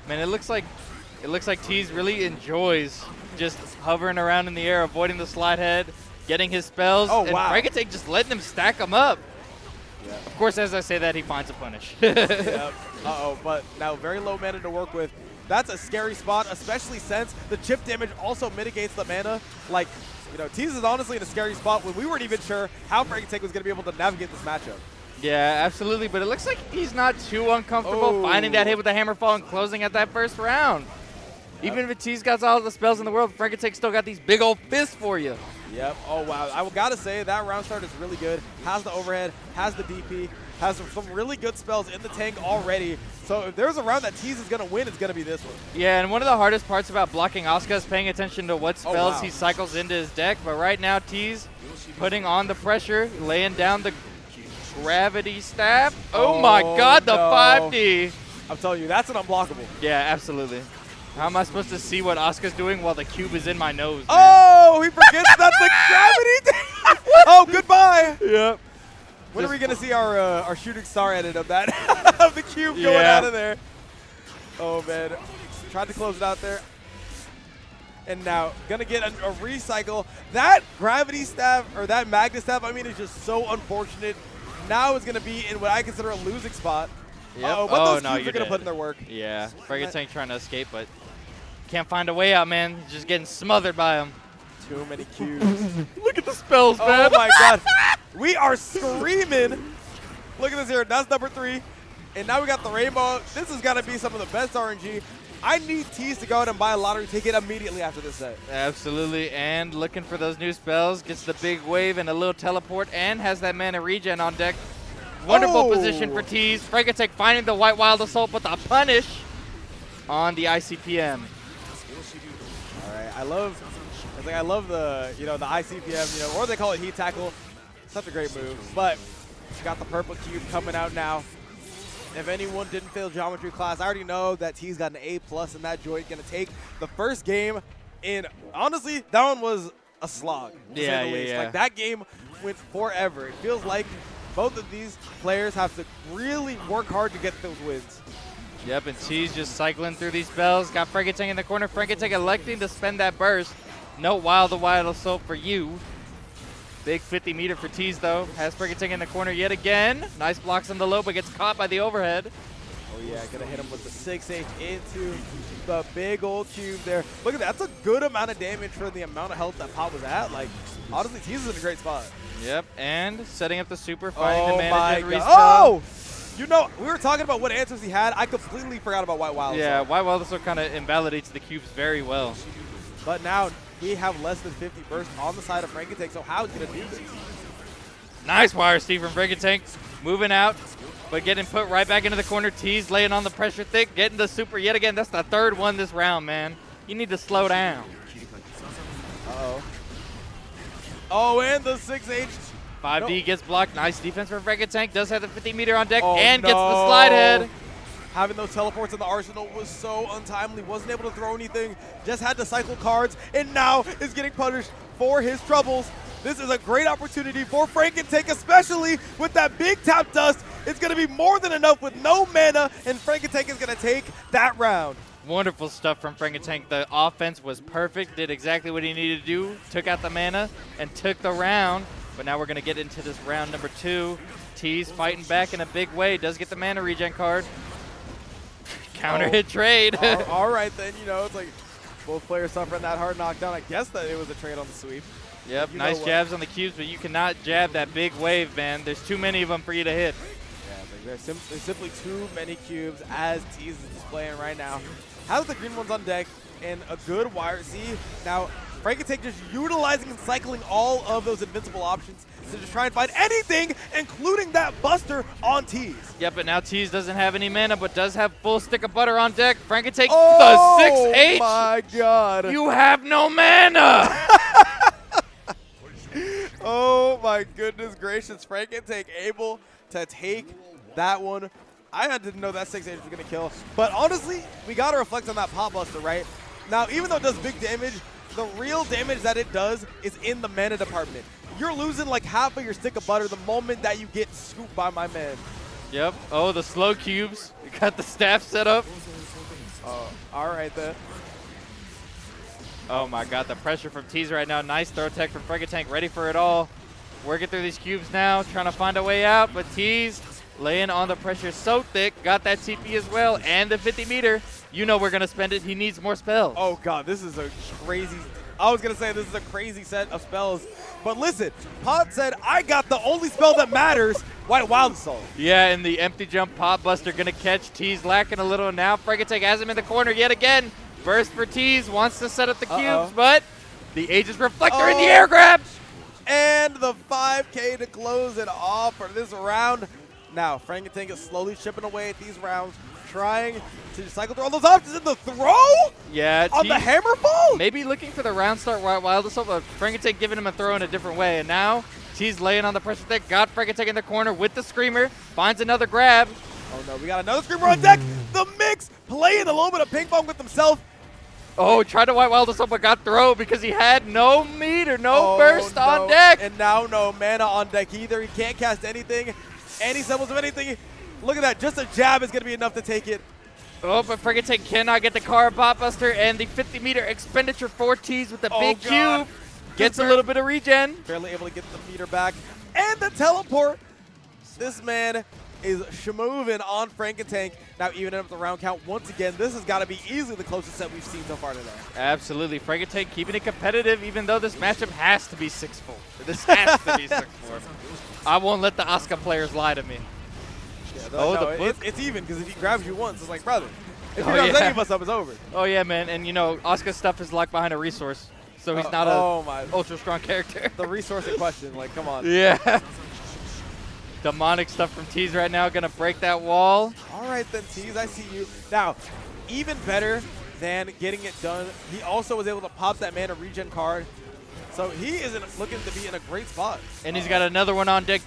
Man, it looks like Teez really enjoys just hovering around in the air, avoiding the slide head, getting his spells. Oh, and wow. Frankentank just letting him stack them up. Yeah. Of course, as I say that, he finds a punish. Yep. Uh-oh, but now very low mana to work with. That's a scary spot, especially since the chip damage also mitigates the mana. Like, you know, Teez is honestly in a scary spot when we weren't even sure how Frankentank was going to be able to navigate this matchup. Yeah, absolutely, but it looks like he's not too uncomfortable finding that hit with the Hammerfall and closing out that first round. Yep. Even if Teez got all the spells in the world, Frankentank still got these big old fists for you. Yep. Oh, wow. I got to say, that round start is really good. Has the overhead, has the DP, has some really good spells in the tank already. So if there's a round that Teez is going to win, it's going to be this one. Yeah, and one of the hardest parts about blocking Asuka is paying attention to what spells he cycles into his deck. But right now, Teez putting on the pressure, laying down the gravity staff. Oh my God, the 5D. I'm telling you, that's an unblockable. Yeah, absolutely. How am I supposed to see what Asuka's doing while the cube is in my nose, man? Oh, he forgets that the gravity. Oh, goodbye. Yep. When are we gonna see our shooting star edit of that of the cube going out of there? Oh man, tried to close it out there, and now gonna get a recycle. That gravity staff or that magnet staff, I mean, is just so unfortunate. Now it's gonna be in what I consider a losing spot. Yep. But those cubes are gonna put in their work. Yeah, Frankentank trying to escape, but can't find a way out, man. He's just getting smothered by him. Too many cubes. Look at the spells, man. Oh my god. We are screaming. Look at this here. That's number 3. And now we got the rainbow. This has got to be some of the best RNG. I need Teez to go out and buy a lottery ticket immediately after this set. Absolutely. And looking for those new spells. Gets the big wave and a little teleport and has that mana regen on deck. Wonderful position for Teez. Frankentank finding the White Wild Assault, but the punish on the ICPM. All right. I love the, the ICPM, or they call it heat tackle. Such a great move. But got the purple cube coming out now. If anyone didn't fail geometry class, I already know that Teez got an A+ in that joint. Gonna take the first game, and honestly, that one was a slog. Yeah. Like that game went forever. It feels like both of these players have to really work hard to get those wins. Yep, and Teez just cycling through these spells. Got Frankentank in the corner. Frankentank electing to spend that burst. No Wild Assault for you. Big 50 meter for Teez, though. Has Frankentank in the corner yet again. Nice blocks on the low, but gets caught by the overhead. Oh, yeah, gonna hit him with the 6H into the big old cube there. Look at that. That's a good amount of damage for the amount of health that Pop was at. Like, honestly, Teez is in a great spot. Yep, and setting up the super, finding the mana gen respell. Oh! We were talking about what answers he had. I completely forgot about White Wild. Yeah, White Wild also kind of invalidates the cubes very well. But now we have less than 50 burst on the side of Frankentank, so how is he going to do this? Nice wire Steve from Frankentank. Moving out, but getting put right back into the corner. Teez laying on the pressure thick, getting the super yet again. That's the 3rd one this round, man. You need to slow down. Uh-oh. Oh, and the 6H. 5D gets blocked. Nice defense from Frankentank. Does have the 50 meter on deck and gets the slide head. Having those teleports in the arsenal was so untimely. Wasn't able to throw anything. Just had to cycle cards, and now is getting punished for his troubles. This is a great opportunity for Frankentank, especially with that big tap dust. It's going to be more than enough with no mana, and Frankentank is going to take that round. Wonderful stuff from Frankentank. The offense was perfect, did exactly what he needed to do, took out the mana, and took the round. But now we're going to get into this round number 2. Teez fighting back in a big way. Does get the mana regen card. Counter hit trade. All right, then, it's like both players suffering that hard knockdown. I guess that it was a trade on the sweep. Yep, nice jabs on the cubes, but you cannot jab that big wave, man. There's too many of them for you to hit. Yeah, there's simply too many cubes as Teez is displaying right now. Has the green ones on deck and a good wire. See, now Frankentank just utilizing and cycling all of those invincible options to just try and find anything, including that buster on Teez. Yep, but now Teez doesn't have any mana, but does have full stick of butter on deck. Frankentank, the 6H. Oh my god. You have no mana. Oh my goodness gracious. Frankentank able to take that one. I didn't know that 6H was going to kill. But honestly, we got to reflect on that Pop Buster, right? Now, even though it does big damage, the real damage that it does is in the mana department. You're losing like half of your stick of butter the moment that you get scooped by my man. Yep. Oh, the slow cubes. You got the staff set up. Oh, all right then. Oh my god, the pressure from Teez right now. Nice throw tech from Frankentank, ready for it all. Working through these cubes now, trying to find a way out, but Teez laying on the pressure so thick. Got that TP as well, and the 50 meter. You know we're going to spend it. He needs more spells. Oh god, this is a crazy... I was going to say this is a crazy set of spells. But listen, Pot said, I got the only spell that matters, White Wild Assault. Yeah, and the empty jump Pot Buster going to catch Teez lacking a little now. Frankentank has him in the corner yet again. Burst for Teez, wants to set up the cubes, but the Aegis Reflector in the air grab. And the 5K to close it off for this round. Now, Frankentank is slowly chipping away at these rounds, trying to cycle through all those options in the throw? Yeah. On the Hammerfall? Maybe looking for the round start Wild Assault, but Frankentank giving him a throw in a different way. And now, Teez laying on the pressure stick, got Frankentank in the corner with the Screamer, finds another grab. Oh no, we got another Screamer on deck. The mix playing a little bit of ping pong with himself. Oh, tried to white wild us up, but got throw because he had no meter, no burst on deck. And now no mana on deck either. He can't cast anything, any semblance of anything. Look at that. Just a jab is going to be enough to take it. Oh, but Frankentank cannot get the car bot buster, and the 50-meter expenditure for Teez with the big cube. Gets a little bit of regen. Barely able to get the meter back. And the teleport. This man is schmoving on Frankentank. Now even up the round count once again. This has got to be easily the closest set we've seen so far today. Absolutely. Frankentank keeping it competitive, even though this matchup has to be 6-4. This has to be 6-4. I won't let the Asuka players lie to me. Yeah, it's even, because if he grabs you once, it's like, brother, if he grabs any of us up, it's over. Oh, yeah, man. And, you know, Asuka's stuff is locked behind a resource. So he's not a ultra strong character. The resource in question, like, come on. Yeah. Demonic stuff from Teez right now, gonna break that wall. All right then, Teez, I see you. Now, even better than getting it done, he also was able to pop that mana regen card. So he is looking to be in a great spot. And he's got another one on deck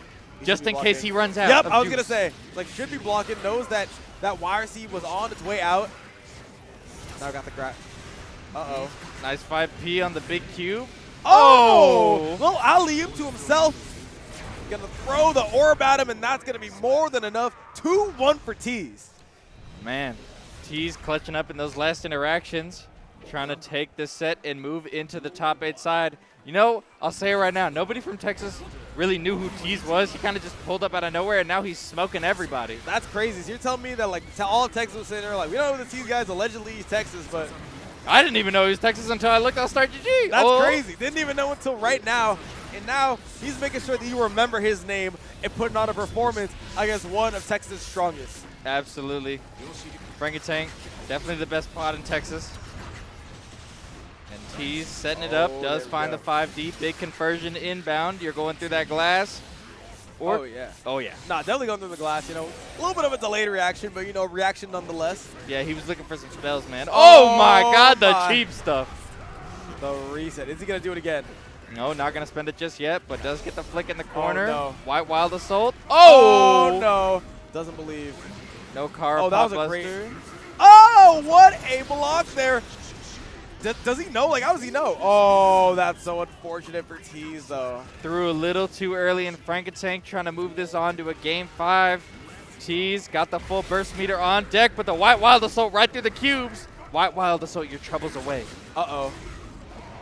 just in case he runs out. Yep, I was gonna say, like, should be blocking, knows that that wire seed was on its way out. Now got the grab. Uh-oh. Nice 5P on the big cube. Oh! Little alley-oop to himself. Gonna throw the orb at him, and that's gonna be more than enough. 2-1 for Teez. Man, Teez clutching up in those last interactions, trying to take this set and move into the top 8 side. You know, I'll say it right now, nobody from Texas really knew who Teez was. He kind of just pulled up out of nowhere, and now he's smoking everybody. That's crazy. So you're telling me that, like, all of Texas was sitting there like, we don't know who the Teez guy's allegedly he's Texas, but I didn't even know he was Texas until I looked on Start GG. That's crazy. Didn't even know until right now. And now he's making sure that you remember his name and putting on a performance against one of Texas' strongest. Absolutely. Frankentank, definitely the best pod in Texas. And Teez setting it up, does find the 5D. Big conversion inbound. You're going through that glass. Or, oh, yeah. Oh, yeah. Nah, definitely going through the glass, you know. A little bit of a delayed reaction, but, you know, reaction nonetheless. Yeah, he was looking for some spells, man. Oh my God, the cheap stuff. The reset. Is he going to do it again? No, not going to spend it just yet, but does get the flick in the corner. Oh, no. White Wild Assault. Oh! No. Doesn't believe. No car. Oh, that was a great. Oh, what a block there. Does he know? Like, how does he know? Oh, that's so unfortunate for Teez, though. Threw a little too early in Frankentank, trying to move this on to a Game 5. Teez got the full burst meter on deck, but the White Wild Assault right through the cubes. White Wild Assault, your troubles away. Uh-oh.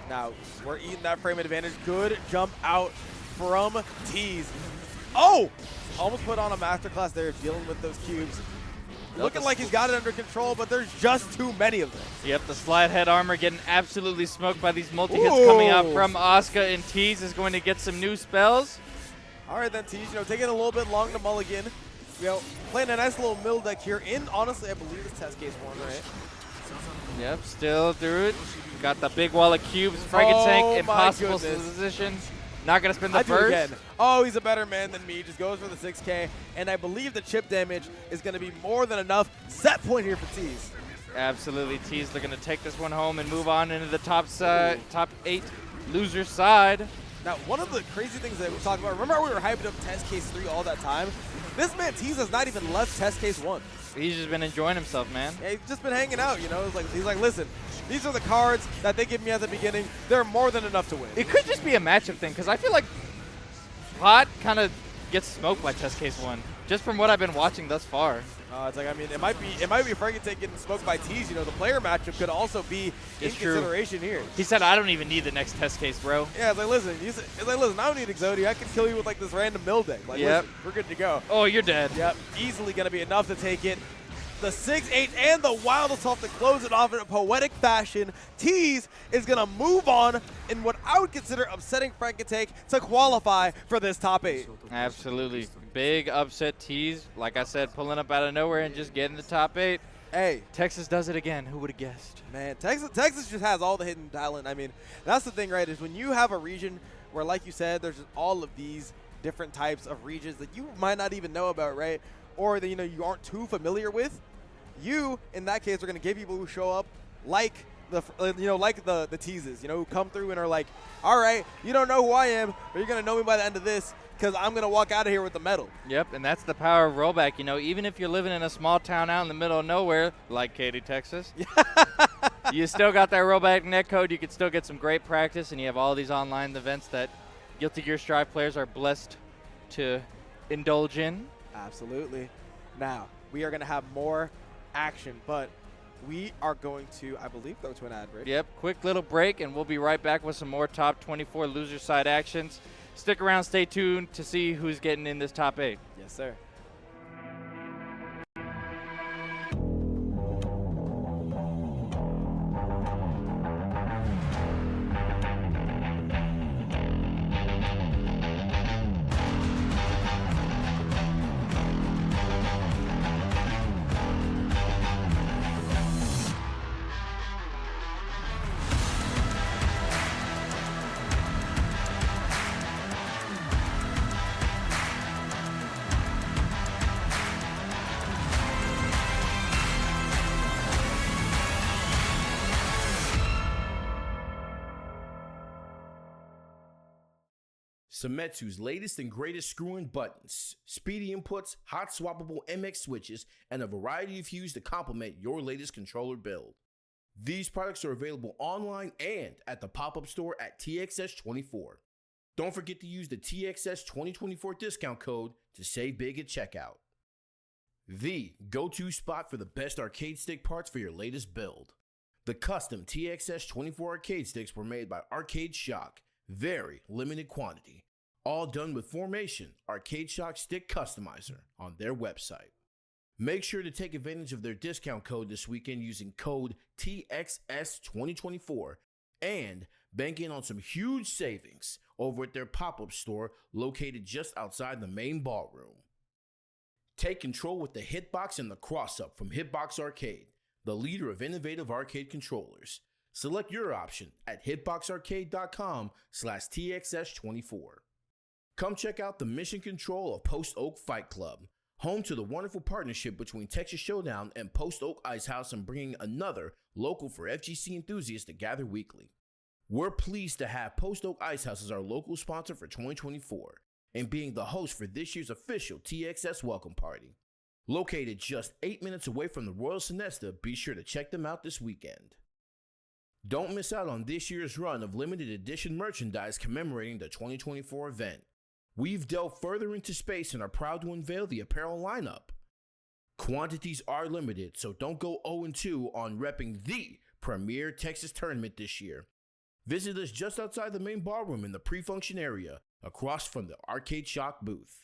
Now, we're eating that frame advantage. Good jump out from Teez. Oh! Almost put on a masterclass there dealing with those cubes. Looking like he's got it under control, but there's just too many of them. Yep, the slide head armor getting absolutely smoked by these multi-hits coming out from Asuka, and Teez is going to get some new spells. All right, then, Teez, you know, taking a little bit long to mulligan. You know, playing a nice little middle deck here in, honestly, I believe it's test case 1, right? Yep, still through it. Got the big wall of cubes. Frankentank, impossible position. Not going to spin the burst. Again. Oh, he's a better man than me. Just goes for the 6K. And I believe the chip damage is going to be more than enough. Set point here for Teez. Absolutely. Teez looking to take this one home and move on into the top 8 loser side. Now, one of the crazy things that we talked about, remember how we were hyping up test case 3 all that time? This man, Teez, has not even left test case 1. He's just been enjoying himself, man. Yeah, he's just been hanging out, you know. He's like, listen, these are the cards that they give me at the beginning. They're more than enough to win. It could just be a matchup thing, because I feel like Pot kind of gets smoked by test case 1, just from what I've been watching thus far. It's like, I mean, it might be Frankentank getting smoked by Teez. You know, the player matchup could also be in consideration here. He said, I don't even need the next test case, bro. Yeah, it's like, listen, I don't need Exodia. I can kill you with, like, this random mill deck. Like, listen, we're good to go. Oh, you're dead. Yep, easily going to be enough to take it. The 6-8 and the Wild Assault to close it off in a poetic fashion. Teez is going to move on in what I would consider upsetting Frankentank to qualify for this top 8. Absolutely. Big upset. Teez, like I said, pulling up out of nowhere and just getting the top 8. Hey. Texas does it again. Who would have guessed? Man, Texas just has all the hidden talent. I mean, that's the thing, right, is when you have a region where, like you said, there's just all of these different types of regions that you might not even know about, right? Or that, you know, you aren't too familiar with. You, in that case, are going to give people who show up like the Teezes, you know, who come through and are like, all right, you don't know who I am, but you're going to know me by the end of this. because I'm going to walk out of here with the medal. Yep, and that's the power of rollback. You know, even if you're living in a small town out in the middle of nowhere, like Katy, Texas, you still got that rollback netcode. You can still get some great practice, and you have all these online events that Guilty Gear Strive players are blessed to indulge in. Absolutely. Now, we are going to have more action, but we are going to, I believe, go to an ad break. Yep, quick little break, and we'll be right back with some more top 24 loser side actions. Stick around, stay tuned to see who's getting in this top 8. Yes, sir. Seimetsu's latest and greatest screw-in buttons, speedy inputs, hot swappable MX switches, and a variety of hues to complement your latest controller build. These products are available online and at the pop-up store at TXS24. Don't forget to use the TXS2024 discount code to save big at checkout. The go-to spot for the best arcade stick parts for your latest build. The custom TXS24 arcade sticks were made by Arcade Shock. Very limited quantity. All done with Formation, Arcade Shock Stick Customizer, on their website. Make sure to take advantage of their discount code this weekend using code TXS2024 and bank in on some huge savings over at their pop-up store located just outside the main ballroom. Take control with the Hitbox and the Cross-Up from Hitbox Arcade, the leader of innovative arcade controllers. Select your option at hitboxarcade.com/TXS24. Come check out the Mission Control of Post Oak Fight Club, home to the wonderful partnership between Texas Showdown and Post Oak Ice House and bringing another local for FGC enthusiasts to gather weekly. We're pleased to have Post Oak Ice House as our local sponsor for 2024 and being the host for this year's official TXS Welcome Party. Located just 8 minutes away from the Royal Sonesta, be sure to check them out this weekend. Don't miss out on this year's run of limited edition merchandise commemorating the 2024 event. We've delved further into space and are proud to unveil the apparel lineup. Quantities are limited, so don't go 0-2 on repping the premier Texas tournament this year. Visit us just outside the main ballroom in the pre-function area, across from the Arcade Shock booth.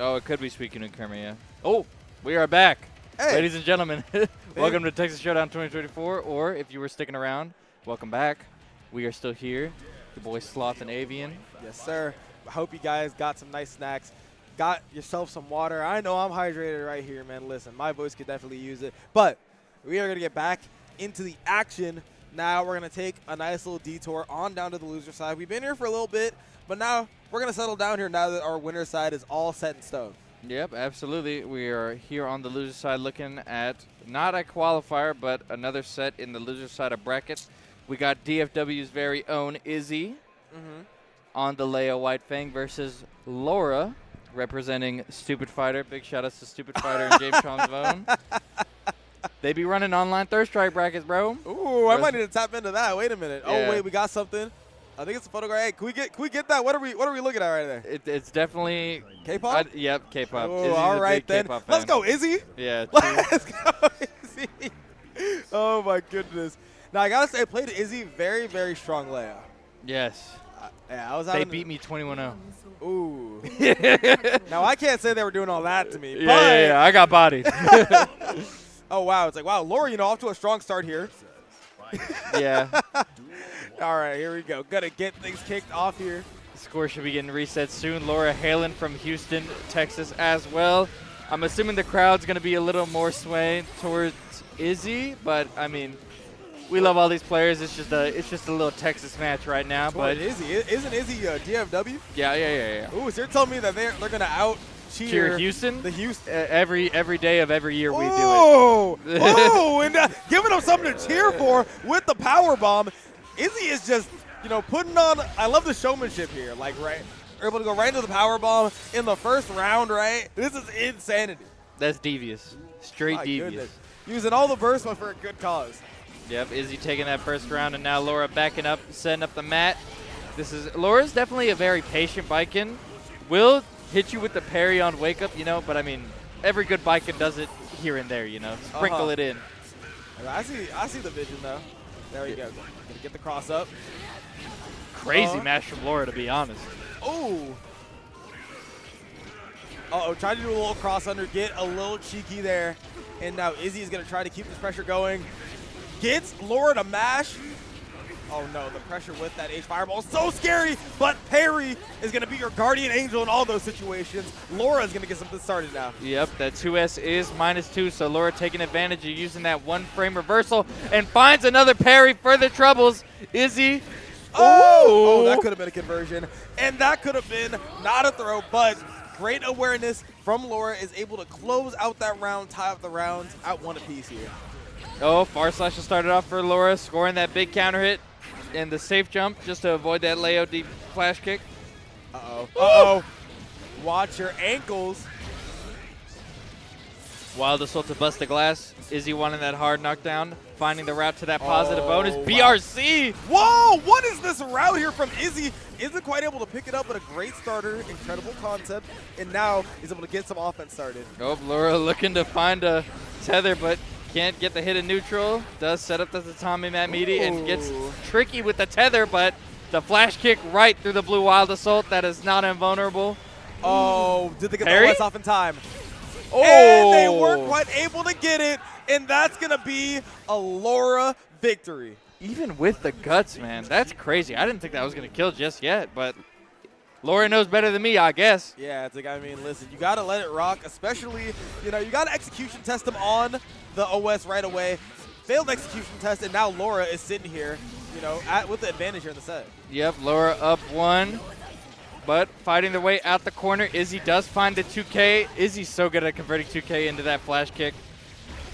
Oh, it could be Suicune and Kermit, yeah. Oh, we are back. Hey. Ladies and gentlemen, welcome to Texas Showdown 2024, or if you were sticking around, welcome back. We are still here. Your boy Sloth and Avian. Yes, sir. I hope you guys got some nice snacks. Got yourself some water. I know I'm hydrated right here, man. Listen, my voice could definitely use it. But we are going to get back into the action. Now we're going to take a nice little detour on down to the loser side. We've been here for a little bit, but now we're going to settle down here now that our winner side is all set in stone. Yep, absolutely. We are here on the loser side looking at not a qualifier, but another set in the loser side of brackets. We got DFW's very own Izzy on the Leo White Fang versus Lora, representing Stupid Fighter. Big shout outs to Stupid Fighter and James Chomsvone. They be running online third strike brackets, bro. Ooh, I might need to tap into that. Wait a minute. Yeah. Oh wait, we got something. I think it's a photograph. Hey, can we get that? What are we looking at right there? It's definitely K-pop? Yep, K-pop. Oh, all right then. Let's go, Izzy. Yeah. Let's go, Izzy. Oh my goodness. Now I gotta say, I played Izzy very, very strong Leia. Yes. Yeah, I was. They beat me 21-0. Ooh. Now I can't say they were doing all that to me. Yeah, I got bodied. Oh wow, it's like wow, Lora, off to a strong start here. Yeah. All right, here we go. Gotta get things kicked off here. The score should be getting reset soon. Lora hailing from Houston, Texas as well. I'm assuming the crowd's going to be a little more swaying towards Izzy, but I mean, we love all these players. It's just a little Texas match right now. But Izzy, isn't Izzy DFW? Yeah. Ooh, so you're telling me that they're going to out cheer Houston? The Houston. Every day of every year we do it. Oh, and giving them something to cheer for with the power bomb. Izzy is just, putting on. I love the showmanship here. Like, right, we're able to go right into the power bomb in the first round. Right, this is insanity. That's devious, straight devious. Goodness. Using all the burst, but for a good cause. Yep, Izzy taking that first round, and now Lora backing up, setting up the mat. Lora's definitely a very patient bikin. Will hit you with the parry on wake up, but I mean, every good bikin does it here and there, sprinkle it in. I see the vision though. There we go. Gonna get the cross up. Crazy match from Lora, to be honest. Oh. Uh-oh, trying to do a little cross under, get a little cheeky there. And now Izzy is going to try to keep this pressure going. Gets Lora to mash. Oh no, the pressure with that H fireball. So scary, but parry is going to be your guardian angel in all those situations. Lora is going to get something started now. Yep, that 2S is -2, so Lora taking advantage of using that one frame reversal and finds another parry for the troubles. Izzy. Oh, that could have been a conversion. And that could have been not a throw, but great awareness from Lora, is able to close out that round, tie up the rounds at one apiece here. Oh, far slash will start it off for Lora, scoring that big counter hit and the safe jump just to avoid that Leo deep flash kick. Uh-oh. Uh-oh. Watch your ankles. Wild assault to bust the glass. Izzy wanting that hard knockdown, finding the route to that positive bonus. BRC! Whoa, what is this route here from Izzy? Isn't quite able to pick it up, but a great starter, incredible concept, and now he's able to get some offense started. Oh, Lora looking to find a tether, but can't get the hit in neutral. Does set up the Tatami Mat Meaty and gets tricky with the tether, but the flash kick right through the blue wild assault. That is not invulnerable. Oh, did they get Parry? the OS off in time? Oh! And they weren't quite able to get it, and that's going to be a Lora victory. Even with the guts, man, that's crazy. I didn't think that was going to kill just yet, but Lora knows better than me, I guess. Yeah, it's like, I mean, listen, you got to let it rock, especially, you got to execution test them on the OS right away. Failed execution test, and now Lora is sitting here, with the advantage here in the set. Yep, Lora up 1. But fighting their way out the corner, Izzy does find the 2K. Izzy's so good at converting 2K into that flash kick.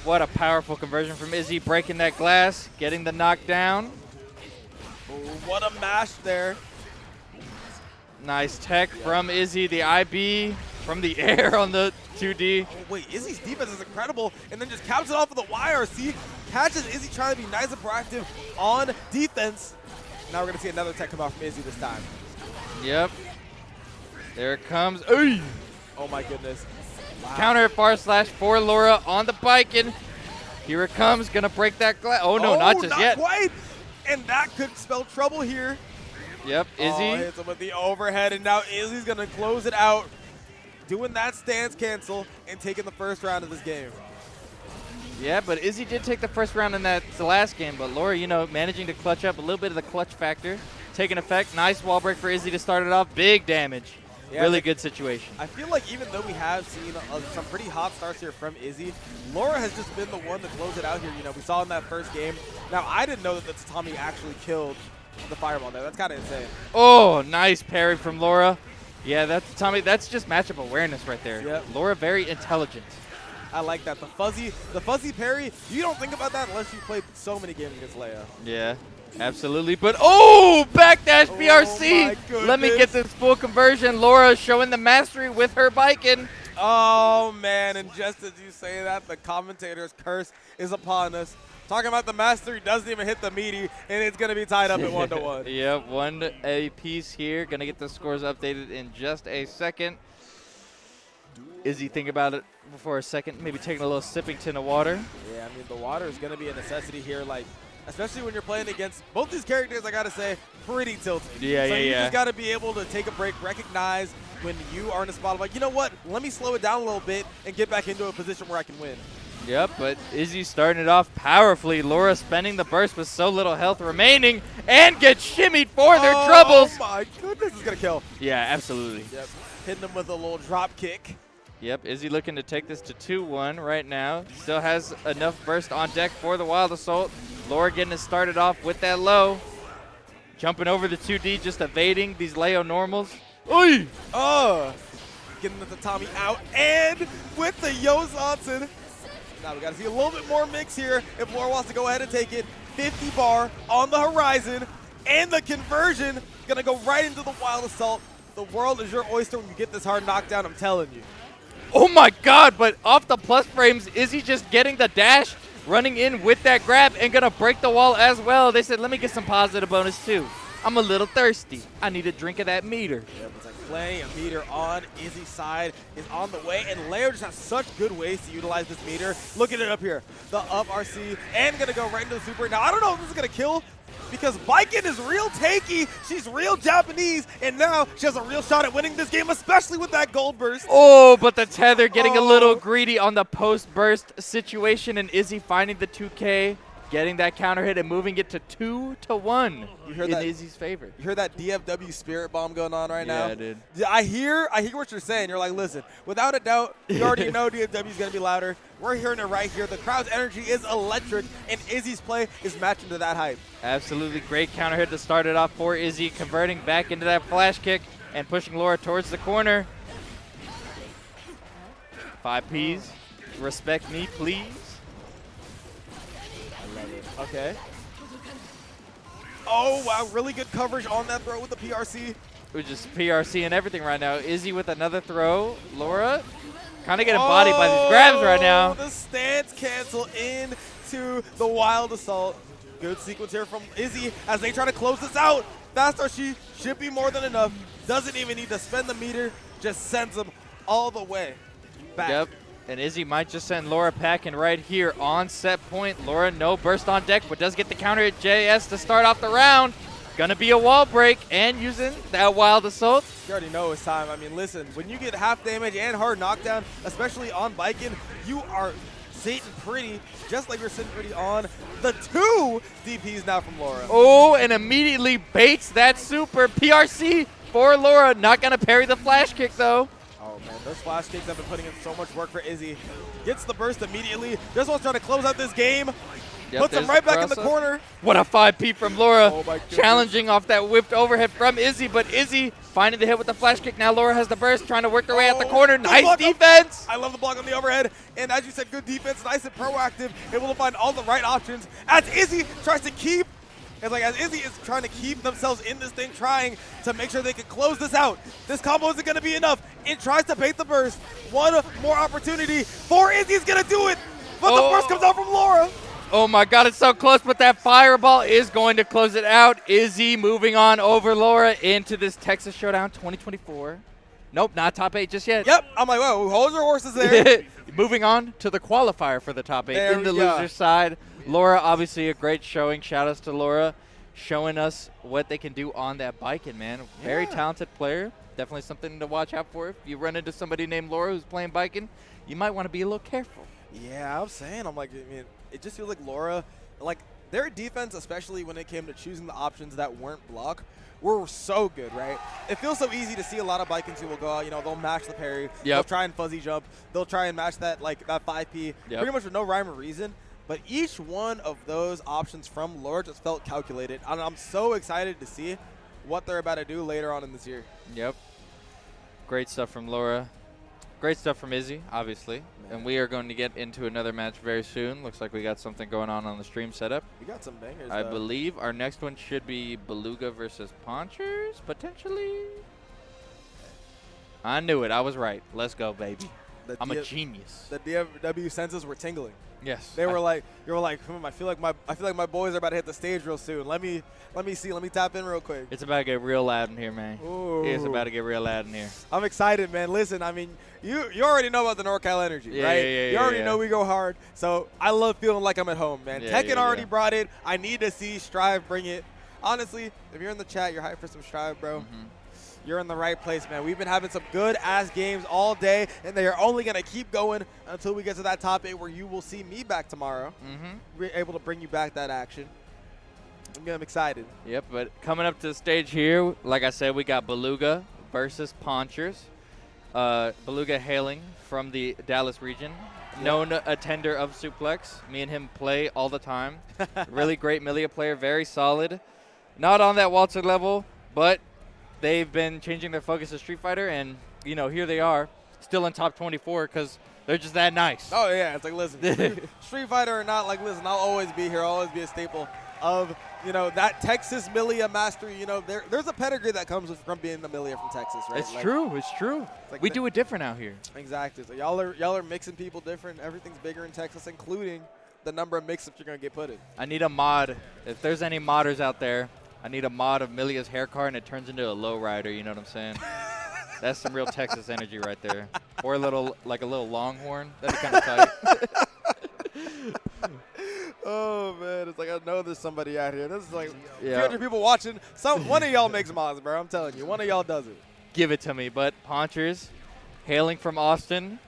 What a powerful conversion from Izzy, breaking that glass, getting the knockdown. Ooh, what a mash there. Nice tech from Izzy, the IB from the air on the 2D. Oh, wait, Izzy's defense is incredible, and then just caps it off with a YRC. Catches Izzy trying to be nice and proactive on defense. Now we're going to see another tech come out from Izzy this time. Yep. There it comes. Oy! Oh my goodness. Wow. Counter at far slash for Lora on the bike, and here it comes. Gonna break that glass. Oh no, not just yet. Quite. And that could spell trouble here. Yep, Izzy. Hits him with the overhead, and now Izzy's gonna close it out. doing that stance cancel and taking the first round of this game. Yeah, but Izzy did take the first round in the last game, but Lora, you know, managing to clutch up a little bit of the clutch factor, taking effect. Nice wall break for Izzy to start it off. Big damage. Yeah, really good situation. I feel like even though we have seen some pretty hot starts here from Izzy, Lora has just been the one to close it out here. You know, we saw in that first game. Now, I didn't know that the tatami actually killed the fireball there. That's kind of insane. Oh, nice parry from Lora. Yeah, that's tatami. That's just matchup awareness right there. Yep. Lora very intelligent. I like that. The fuzzy parry, you don't think about that unless you played so many games against Leia. Yeah, absolutely. But, oh, backdash BRC. Oh let me get this full conversion. Lora showing the mastery with her biking. Oh, man, and just as you say that, the commentator's curse is upon us. Talking about the mastery doesn't even hit the meaty, and it's going to be tied up at 1-1. Yep, 1 apiece here. Going to get the scores updated in just a second. Izzy, think about it for a second, maybe taking a little sipping tin of water. Yeah, I mean, the water is going to be a necessity here, like, especially when you're playing against both these characters, I got to say, pretty tilted. Yeah, so yeah, you yeah. just got to be able to take a break, recognize when you are in a spot of like, you know what, let me slow it down a little bit and get back into a position where I can win. Yep, but Izzy starting it off powerfully. Lora spending the burst with so little health remaining and gets shimmied for their troubles. Oh my goodness, it's going to kill. Yeah, absolutely. Yep, hitting him with a little drop kick. Yep, Izzy looking to take this to 2-1 right now. Still has enough burst on deck for the Wild Assault. Lora getting it started off with that low. Jumping over the 2D, just evading these Leo normals. Oy! Oh, getting the tatami out and with the Yozansen. Now we got to see a little bit more mix here if Lora wants to go ahead and take it. 50 bar on the horizon, and the conversion gonna go right into the Wild Assault. The world is your oyster when you get this hard knockdown, I'm telling you. Oh my god, but off the plus frames, Izzy just getting the dash, running in with that grab, and gonna break the wall as well. They said, let me get some positive bonus too. I'm a little thirsty. I need a drink of that meter. Yeah, it's like playing a meter on Izzy's side is on the way, and Leo just has such good ways to utilize this meter. Look at it up here. The up RC, and gonna go right into the super. Now, I don't know if this is gonna kill, because Biken is real takey, she's real Japanese, and now she has a real shot at winning this game, especially with that gold burst. Oh, but the tether getting a little greedy on the post-burst situation, and Izzy finding the 2K, getting that counter hit and moving it to 2-1 in Izzy's favor. You hear that DFW spirit bomb going on right now? Yeah, dude. Yeah, I hear what you're saying. You're like, listen, without a doubt, you already know DFW is going to be louder. We're hearing it right here. The crowd's energy is electric, and Izzy's play is matching to that hype. Absolutely great counter hit to start it off for Izzy, converting back into that flash kick and pushing Lora towards the corner. 5 Ps. Respect me, please. I love it. Okay. Oh, wow. Really good coverage on that throw with the PRC. We're just PRC and everything right now. Izzy with another throw. Lora kind of getting bodied by these grabs right now. The stance cancel into the Wild Assault. Good sequence here from Izzy as they try to close this out. Fast RC should be more than enough. Doesn't even need to spend the meter. Just sends them all the way back. Yep. And Izzy might just send Lora packing right here on set point. Lora, no burst on deck, but does get the counter at JS to start off the round. Gonna be a wall break and using that Wild Assault. You already know it's time. I mean, listen, when you get half damage and hard knockdown, especially on Biken, you are sitting pretty, just like you're sitting pretty on the 2 DPs now from Lora. Oh, and immediately baits that super PRC for Lora. Not gonna parry the flash kick though. Oh man, those flash kicks have been putting in so much work for Izzy. Gets the burst immediately. Just wants trying to close out this game. Yep, puts him right back in the corner. What a 5P from Lora. Oh my goodness. Challenging off that whipped overhead from Izzy, but Izzy finding the hit with the flash kick. Now Lora has the burst, trying to work their way out the corner. Nice defense. I love the block on the overhead. And as you said, good defense, nice and proactive, able to find all the right options. As Izzy tries to keep, as Izzy is trying to keep themselves in this thing, trying to make sure they can close this out. This combo isn't going to be enough. It tries to bait the burst. One more opportunity for Izzy's going to do it. But the burst comes out from Lora. Oh my god, it's so close, but that fireball is going to close it out. Izzy moving on over Lora into this Texas Showdown 2024. Nope, not top 8 just yet. Yep, I'm like, whoa, hold your horses there. Moving on to the qualifier for the top 8 there in the loser side. Lora, obviously a great showing. Shout outs to Lora, showing us what they can do on that Biken, man. Very talented player. definitely something to watch out for. If you run into somebody named Lora who's playing biking, you might want to be a little careful. Yeah, I'm saying, I mean, it just feels like Lora, like their defense, especially when it came to choosing the options that weren't block, were so good, right? It feels so easy to see a lot of Vikings who will go out, they'll match the parry, they'll try and fuzzy jump, they'll try and match that, that 5P, pretty much with no rhyme or reason. But each one of those options from Lora just felt calculated. And I'm so excited to see what they're about to do later on in this year. Yep. Great stuff from Lora. Great stuff from Izzy, obviously. And we are going to get into another match very soon. Looks like we got something going on the stream setup. We got some bangers, I believe our next one should be Beluga versus Ponchers, potentially. I knew it. I was right. Let's go, baby. I'm a genius. The DFW senses were tingling. Yes. They were like, you were like, I feel like my boys are about to hit the stage real soon. Let me see. Let me tap in real quick. It's about to get real loud in here, man. Ooh. It's about to get real loud in here. I'm excited, man. Listen, I mean, you already know about the NorCal energy, right? You already know we go hard. So I love feeling like I'm at home, man. Tekken already brought it. I need to see Strive bring it. Honestly, if you're in the chat, you're hyped for some Strive, bro. You're in the right place, man. We've been having some good-ass games all day, and they are only going to keep going until we get to that top 8 where you will see me back tomorrow. We're able to bring you back that action. I'm excited. Yep, but coming up to the stage here, like I said, we got Beluga versus Ponchers. Beluga hailing from the Dallas region. Known attender of Suplex. Me and him play all the time. Really great Melia player, very solid. Not on that Walter level, but they've been changing their focus to Street Fighter, and, here they are, still in top 24 because they're just that nice. Oh, yeah. It's like, listen, Street Fighter or not, like, listen, I'll always be here. I'll always be a staple of, that Texas Melia mastery. There's a pedigree that comes from being the Melia from Texas, right? It's true. It's true. Like we do it different out here. Exactly. So y'all are mixing people different. Everything's bigger in Texas, including the number of mix-ups you're going to get put in. I need a mod. If there's any modders out there, I need a mod of Melia's hair car, and it turns into a lowrider. You know what I'm saying? That's some real Texas energy right there. Or a little longhorn. That'd be kind of tight. Oh, man. It's like, I know there's somebody out here. This is like 300 people watching. One of y'all makes mods, bro. I'm telling you. One of y'all does it. Give it to me. But Ponchers, hailing from Austin,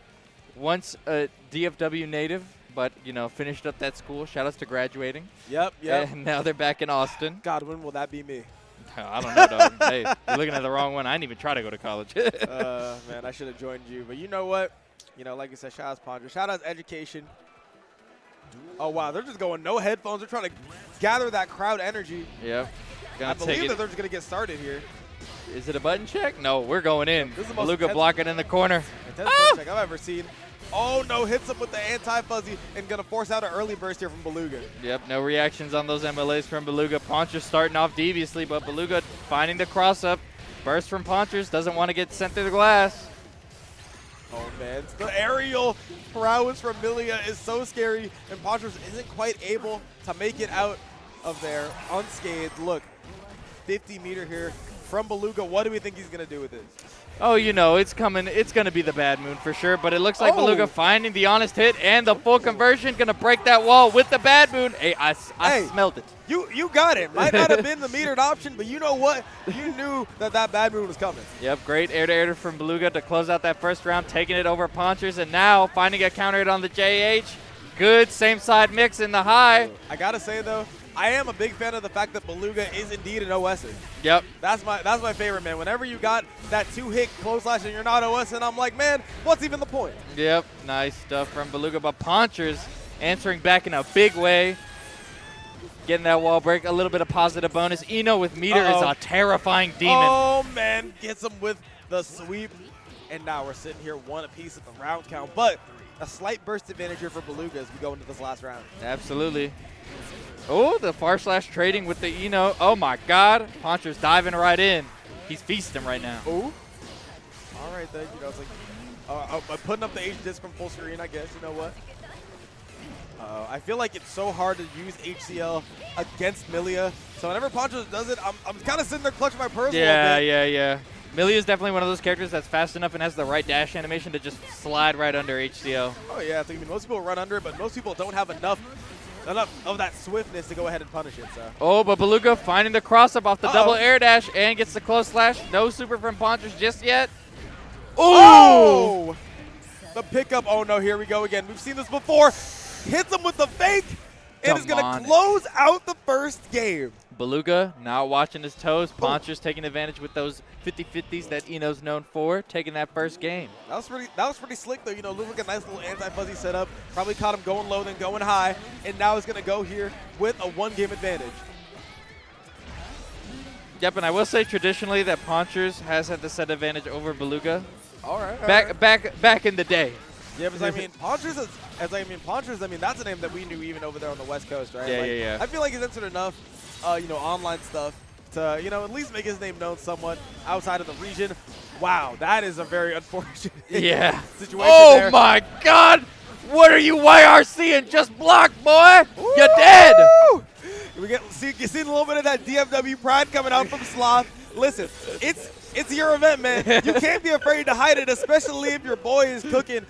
once a DFW native, but, finished up that school. Shout-outs to graduating. Yep. And now they're back in Austin. God, when will that be me? I don't know, dog. Hey, you're looking at the wrong one. I didn't even try to go to college. Man, I should have joined you. But you know what? Like you said, shout-outs Ponchers. Shout-outs Education. Oh, wow. They're just going no headphones. They're trying to gather that crowd energy. Yep. I believe that they're just going to get started here. Is it a button check? No, we're going in. This is the Beluga blocking in the corner. Intense button check I've ever seen. Oh, no. Hits him with the anti-fuzzy and going to force out an early burst here from Beluga. Yep, no reactions on those MLAs from Beluga. Ponchers starting off deviously, but Beluga finding the cross-up. Burst from Ponchers. Doesn't want to get sent through the glass. Oh, man. The aerial prowess from Melia is so scary, and Ponchers isn't quite able to make it out of there unscathed. Look, 50-meter here from Beluga. What do we think he's going to do with this? Oh, it's coming. It's going to be the bad moon for sure, but it looks like Beluga finding the honest hit and the full conversion. Going to break that wall with the bad moon. Hey, I smelled it. You got it. Might not have been the metered option, but you know what? You knew that bad moon was coming. Yep, great air-to-air from Beluga to close out that first round, taking it over Ponchers, and now finding a counter hit on the JH. Good same-side mix in the high. I got to say, though, I am a big fan of the fact that Beluga is indeed an OS'er. Yep. That's my favorite, man. Whenever you got that 2-hit close slash and you're not OS'ing, I'm like, man, what's even the point? Yep, nice stuff from Beluga, but Ponchers answering back in a big way. Getting that wall break, a little bit of positive bonus. Eno with meter is a terrifying demon. Oh, man, gets him with the sweep. And now we're sitting here one apiece at the round count. But a slight burst advantage here for Beluga as we go into this last round. Absolutely. Oh, the far slash trading with the Eno. Oh, my God. Ponchers diving right in. He's feasting right now. Oh. All right, then. It's like putting up the H disc from full screen, I guess. You know what? I feel like it's so hard to use HCL against Melia. So whenever Ponchers does it, I'm kind of sitting there clutching my purse a little bit. Yeah. Melia is definitely one of those characters that's fast enough and has the right dash animation to just slide right under HCL. Oh, yeah. I mean, most people run under it, but most people don't have enough enough of that swiftness to go ahead and punish it. So. Oh, but Beluga finding the cross-up off the double air dash and gets the close slash. No super from Ponchers just yet. Oh! The pickup. Oh, no, here we go again. We've seen this before. Hits him with the fake, and is going to close out the first game. Beluga now watching his toes. Ponchers taking advantage with those 50-50s that Eno's known for, taking that first game. That was pretty slick, though. You know, looked like a nice little anti-fuzzy setup. Probably caught him going low, then going high, and now he's going to go here with a one-game advantage. Yep, and I will say traditionally that Ponchers has had the set advantage over Beluga. All right. Back in the day. Yeah, because I mean, Ponchers I mean, that's a name that we knew even over there on the West Coast, right? Yeah, like, yeah. I feel like he's entered enough, you know, online stuff to, you know, at least make his name known somewhat outside of the region. Wow, that is a very unfortunate situation. Oh my God! What are you YRC-ing? Just block, boy! Woo! You're dead! You see a little bit of that DFW pride coming out from Sloth. Listen, it's your event, man. You can't be afraid to hide it, especially if your boy is cooking.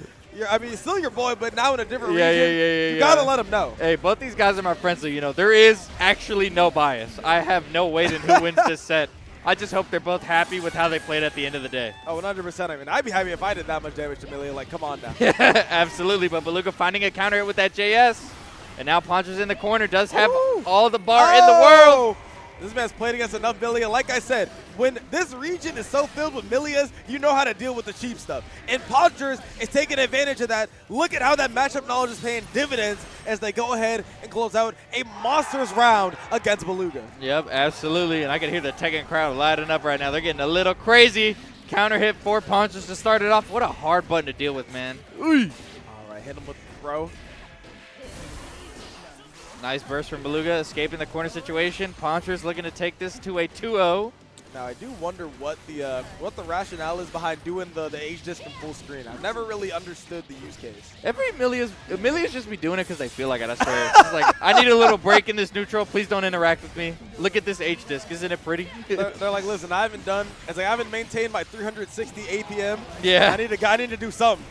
I mean, he's still your boy, but now in a different region. You gotta let him know. Hey, both these guys are my friends, so you know there is actually no bias. I have no weight in who wins this set. I just hope they're both happy with how they played at the end of the day. Oh, 100%. I mean, I'd be happy if I did that much damage to Amelia. Like, come on now. Absolutely, but Beluga finding a counter hit with that JS. And now Ponchers in the corner does have all the bar in the world. This man's played against enough Milia. Like I said, when this region is so filled with Milias, you know how to deal with the cheap stuff. And Ponchers is taking advantage of that. Look at how that matchup knowledge is paying dividends as they go ahead and close out a monstrous round against Beluga. Yep, absolutely. And I can hear the Tekken crowd lighting up right now. They're getting a little crazy. Counter hit for Ponchers to start it off. What a hard button to deal with, man. All right, hit him with the throw. Nice burst from Beluga, escaping the corner situation. Ponchers looking to take this to a 2-0. Now, I do wonder what the rationale is behind doing the H-Disc in full screen. I've never really understood the use case. Every Milia's just be doing it because they feel like it, I swear. It's like, I need a little break in this neutral. Please don't interact with me. Look at this H-Disc. Isn't it pretty? they're like, listen, I haven't maintained my 360 APM. Yeah. I need to do something.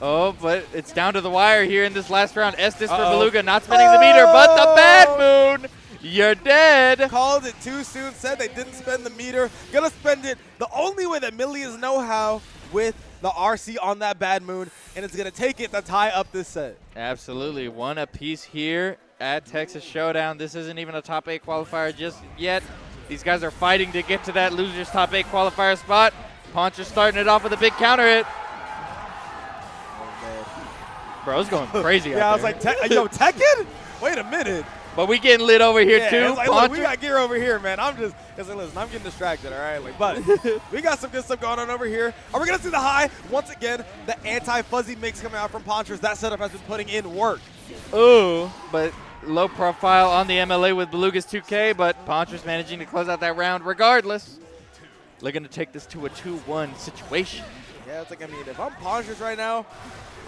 Oh, but it's down to the wire here in this last round. S-Disc for Beluga, not spending the meter, but the bad moon. You're dead. Called it too soon, said they didn't spend the meter. Gonna spend it the only way that Milias know how, with the RC on that bad moon, and it's gonna take it to tie up this set. Absolutely, one apiece here at Texas Showdown. This isn't even a top 8 qualifier just yet. These guys are fighting to get to that loser's top 8 qualifier spot. Ponchers starting it off with a big counter hit. Bro, it's going crazy out there. I was like, yo, Tekken? Wait a minute. But we getting lit over here, too. It's like, look, we got gear over here, man. Listen, I'm getting distracted, all right? Like, but we got some good stuff going on over here. Are we going to see the high? Once again, the anti-fuzzy mix coming out from Ponchers. That setup has been putting in work. Ooh, but low profile on the MLA with Beluga's 2K, but Ponchers managing to close out that round regardless. Looking to take this to a 2-1 situation. Yeah, it's like, I mean, if I'm Ponchers right now,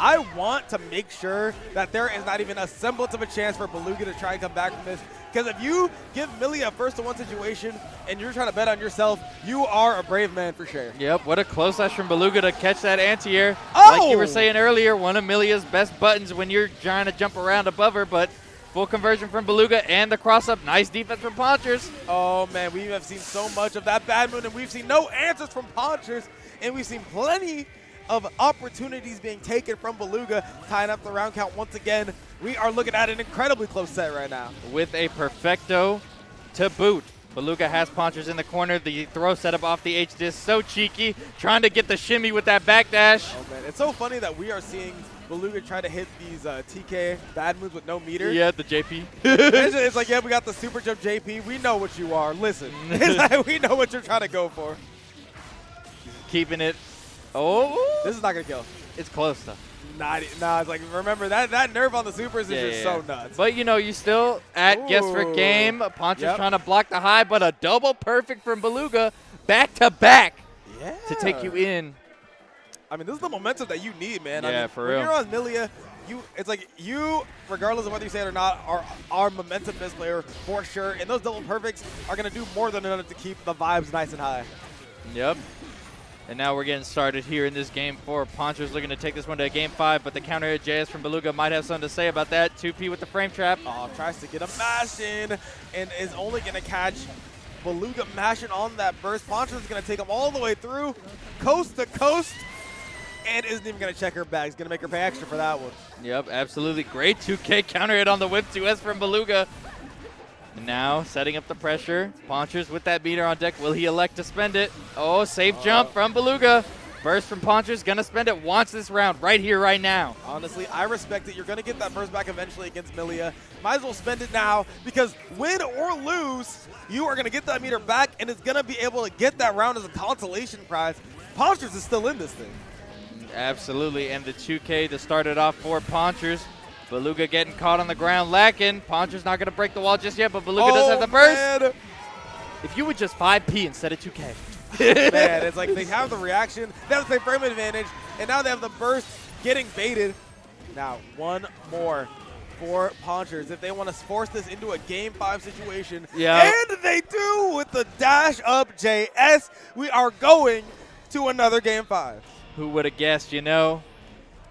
I want to make sure that there is not even a semblance of a chance for Beluga to try and come back from this. Because if you give Millie a first-to-one situation and you're trying to bet on yourself, you are a brave man for sure. Yep, what a close slash from Beluga to catch that anti-air. Oh! Like you were saying earlier, one of Milia's best buttons when you're trying to jump around above her, but full conversion from Beluga and the cross-up. Nice defense from Ponchers. Oh, man, we have seen so much of that bad moon, and we've seen no answers from Ponchers, and we've seen plenty of opportunities being taken from Beluga, tying up the round count once again. We are looking at an incredibly close set right now. With a perfecto to boot. Beluga has Ponchers in the corner. The throw setup off the H-Disc, so cheeky. Trying to get the shimmy with that backdash. Oh, man, it's so funny that we are seeing Beluga try to hit these TK bad moves with no meter. Yeah, the JP. It's like, yeah, we got the super jump JP. We know what you are. Listen, it's like, we know what you're trying to go for. Keeping it. Oh, this is not gonna kill. It's close though. Nah, it's like, remember that nerve on the supers is just so nuts. But you know, you still at guess for game. Ponchers trying to block the high, but a double perfect from Beluga, back to back, to take you in. I mean, this is the momentum that you need, man. Yeah, I mean, for when real. you're on Milia, it's like you, regardless of whether you say it or not, are our momentum best player for sure. And those double perfects are gonna do more than enough to keep the vibes nice and high. Yep. And now we're getting started here in this game 4. Ponchers looking to take this one to game 5, but the counter hit JS from Beluga might have something to say about that. 2P with the frame trap. Oh, tries to get a mash in and is only going to catch Beluga mashing on that burst. Ponchers is going to take him all the way through, coast to coast, and isn't even going to check her back. He's going to make her pay extra for that one. Yep, absolutely. Great 2K counter hit on the whip 2S from Beluga. And now setting up the pressure. Ponchers with that meter on deck. Will he elect to spend it? Oh, safe jump from Beluga. Burst from Ponchers. Going to spend it. Wants this round right here, right now. Honestly, I respect it. You're going to get that burst back eventually against Milia. Might as well spend it now because win or lose, you are going to get that meter back and it's going to be able to get that round as a consolation prize. Ponchers is still in this thing. Absolutely. And the 2K to start it off for Ponchers. Beluga getting caught on the ground, lacking. Ponchers not going to break the wall just yet, but Beluga does have the burst. Man. If you would just 5P instead of 2K. Man, it's like they have the reaction, they have the same frame advantage, and now they have the burst getting baited. Now, one more for Ponchers if they want to force this into a game 5 situation. Yeah. And they do with the dash up JS. We are going to another game 5. Who would have guessed, you know?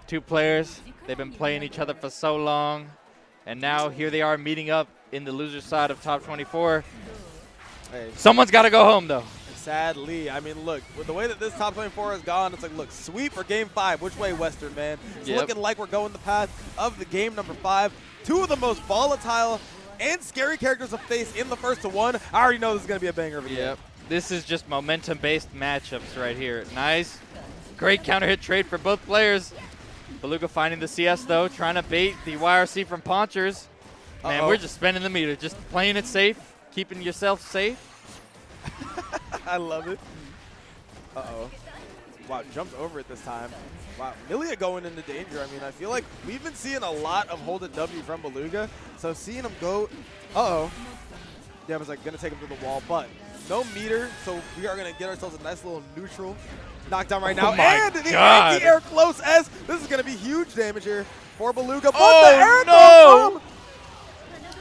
2 players. They've been playing each other for so long, and now here they are meeting up in the loser side of top 24. Hey. Someone's got to go home, though. Sadly, I mean, look, with the way that this top 24 has gone, it's like, look, sweep or game 5, which way, Western, man? It's looking like we're going the path of the game number 5. 2 of the most volatile and scary characters to face in the first to 1. I already know this is going to be a banger of a game. This is just momentum-based matchups right here. Nice. Great counter hit trade for both players. Beluga finding the CS, though, trying to bait the YRC from Ponchers. Man, we're just spending the meter, just playing it safe, keeping yourself safe. I love it. Wow, jumped over it this time. Wow, Milia going into danger. I mean, I feel like we've been seeing a lot of hold it W from Beluga, so seeing him go, Yeah, I was like, going to take him to the wall, but no meter, so we are going to get ourselves a nice little neutral knockdown right now. And the anti-air close S. This is going to be huge damage here for Beluga. But the air no!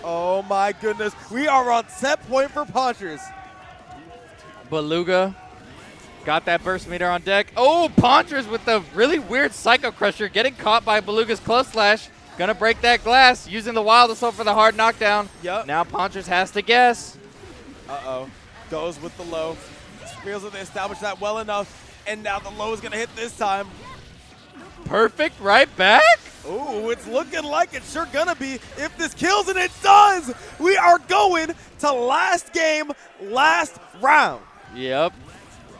Oh my goodness. We are on set point for Ponchers. Beluga got that burst meter on deck. Oh, Ponchers with the really weird Psycho Crusher getting caught by Beluga's close slash. Gonna break that glass using the Wild Assault for the hard knockdown. Yep. Now Ponchers has to guess. Goes with the low. Feels like they established that well enough. And now the low is going to hit this time. Perfect right back. Ooh, it's looking like it's sure going to be if this kills, and it does. We are going to last game, last round. Yep.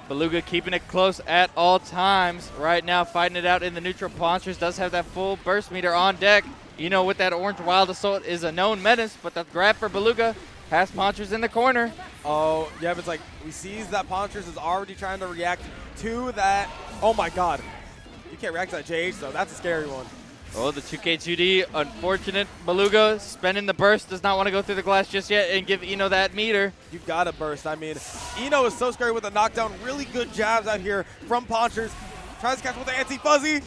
Beluga keeping it close at all times. Right now fighting it out in the neutral. Ponchers does have that full burst meter on deck. You know, with that orange Wild Assault is a known menace, but the grab for Beluga has Ponchers in the corner. Oh, yeah, but it's like we see that Ponchers is already trying to react to that. Oh, my God. You can't react to that JH, though. That's a scary one. Oh, the 2K2D, unfortunate. Beluga spending the burst, does not want to go through the glass just yet and give Eno that meter. You got to burst. I mean, Eno is so scary with the knockdown. Really good jabs out here from Ponchers. Tries to catch with the anti-fuzzy.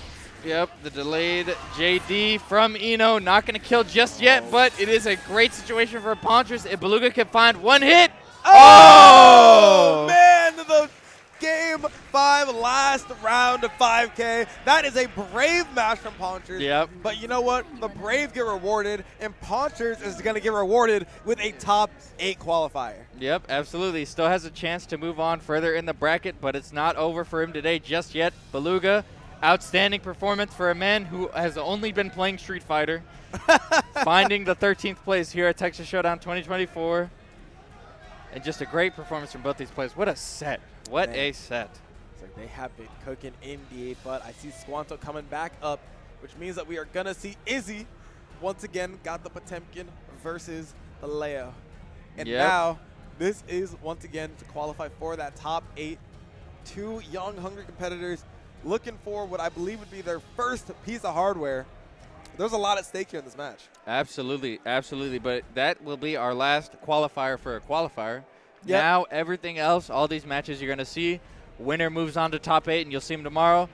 Yep, the delayed JD from Eno. Not going to kill just yet, but it is a great situation for Ponchers if Beluga can find one hit. Oh, man, the game 5 last round of 5K. That is a brave match from Ponchers. Yep. But you know what? The brave get rewarded, and Ponchers is going to get rewarded with a top 8 qualifier. Yep, absolutely. Still has a chance to move on further in the bracket, but it's not over for him today just yet. Beluga, outstanding performance for a man who has only been playing Street Fighter. Finding the 13th place here at Texas Showdown 2024. And just a great performance from both these players. What a set. What a set. It's like they have been cooking in the 8, but I see Squanto coming back up, which means that we are going to see Izzy once again got the Potemkin versus the Leo. And now this is once again to qualify for that top 8. 2 young, hungry competitors looking for what I believe would be their first piece of hardware. There's a lot at stake here in this match. Absolutely, absolutely. But that will be our last qualifier for a qualifier. Yep. Now everything else, all these matches you're going to see, winner moves on to top 8, and you'll see them tomorrow.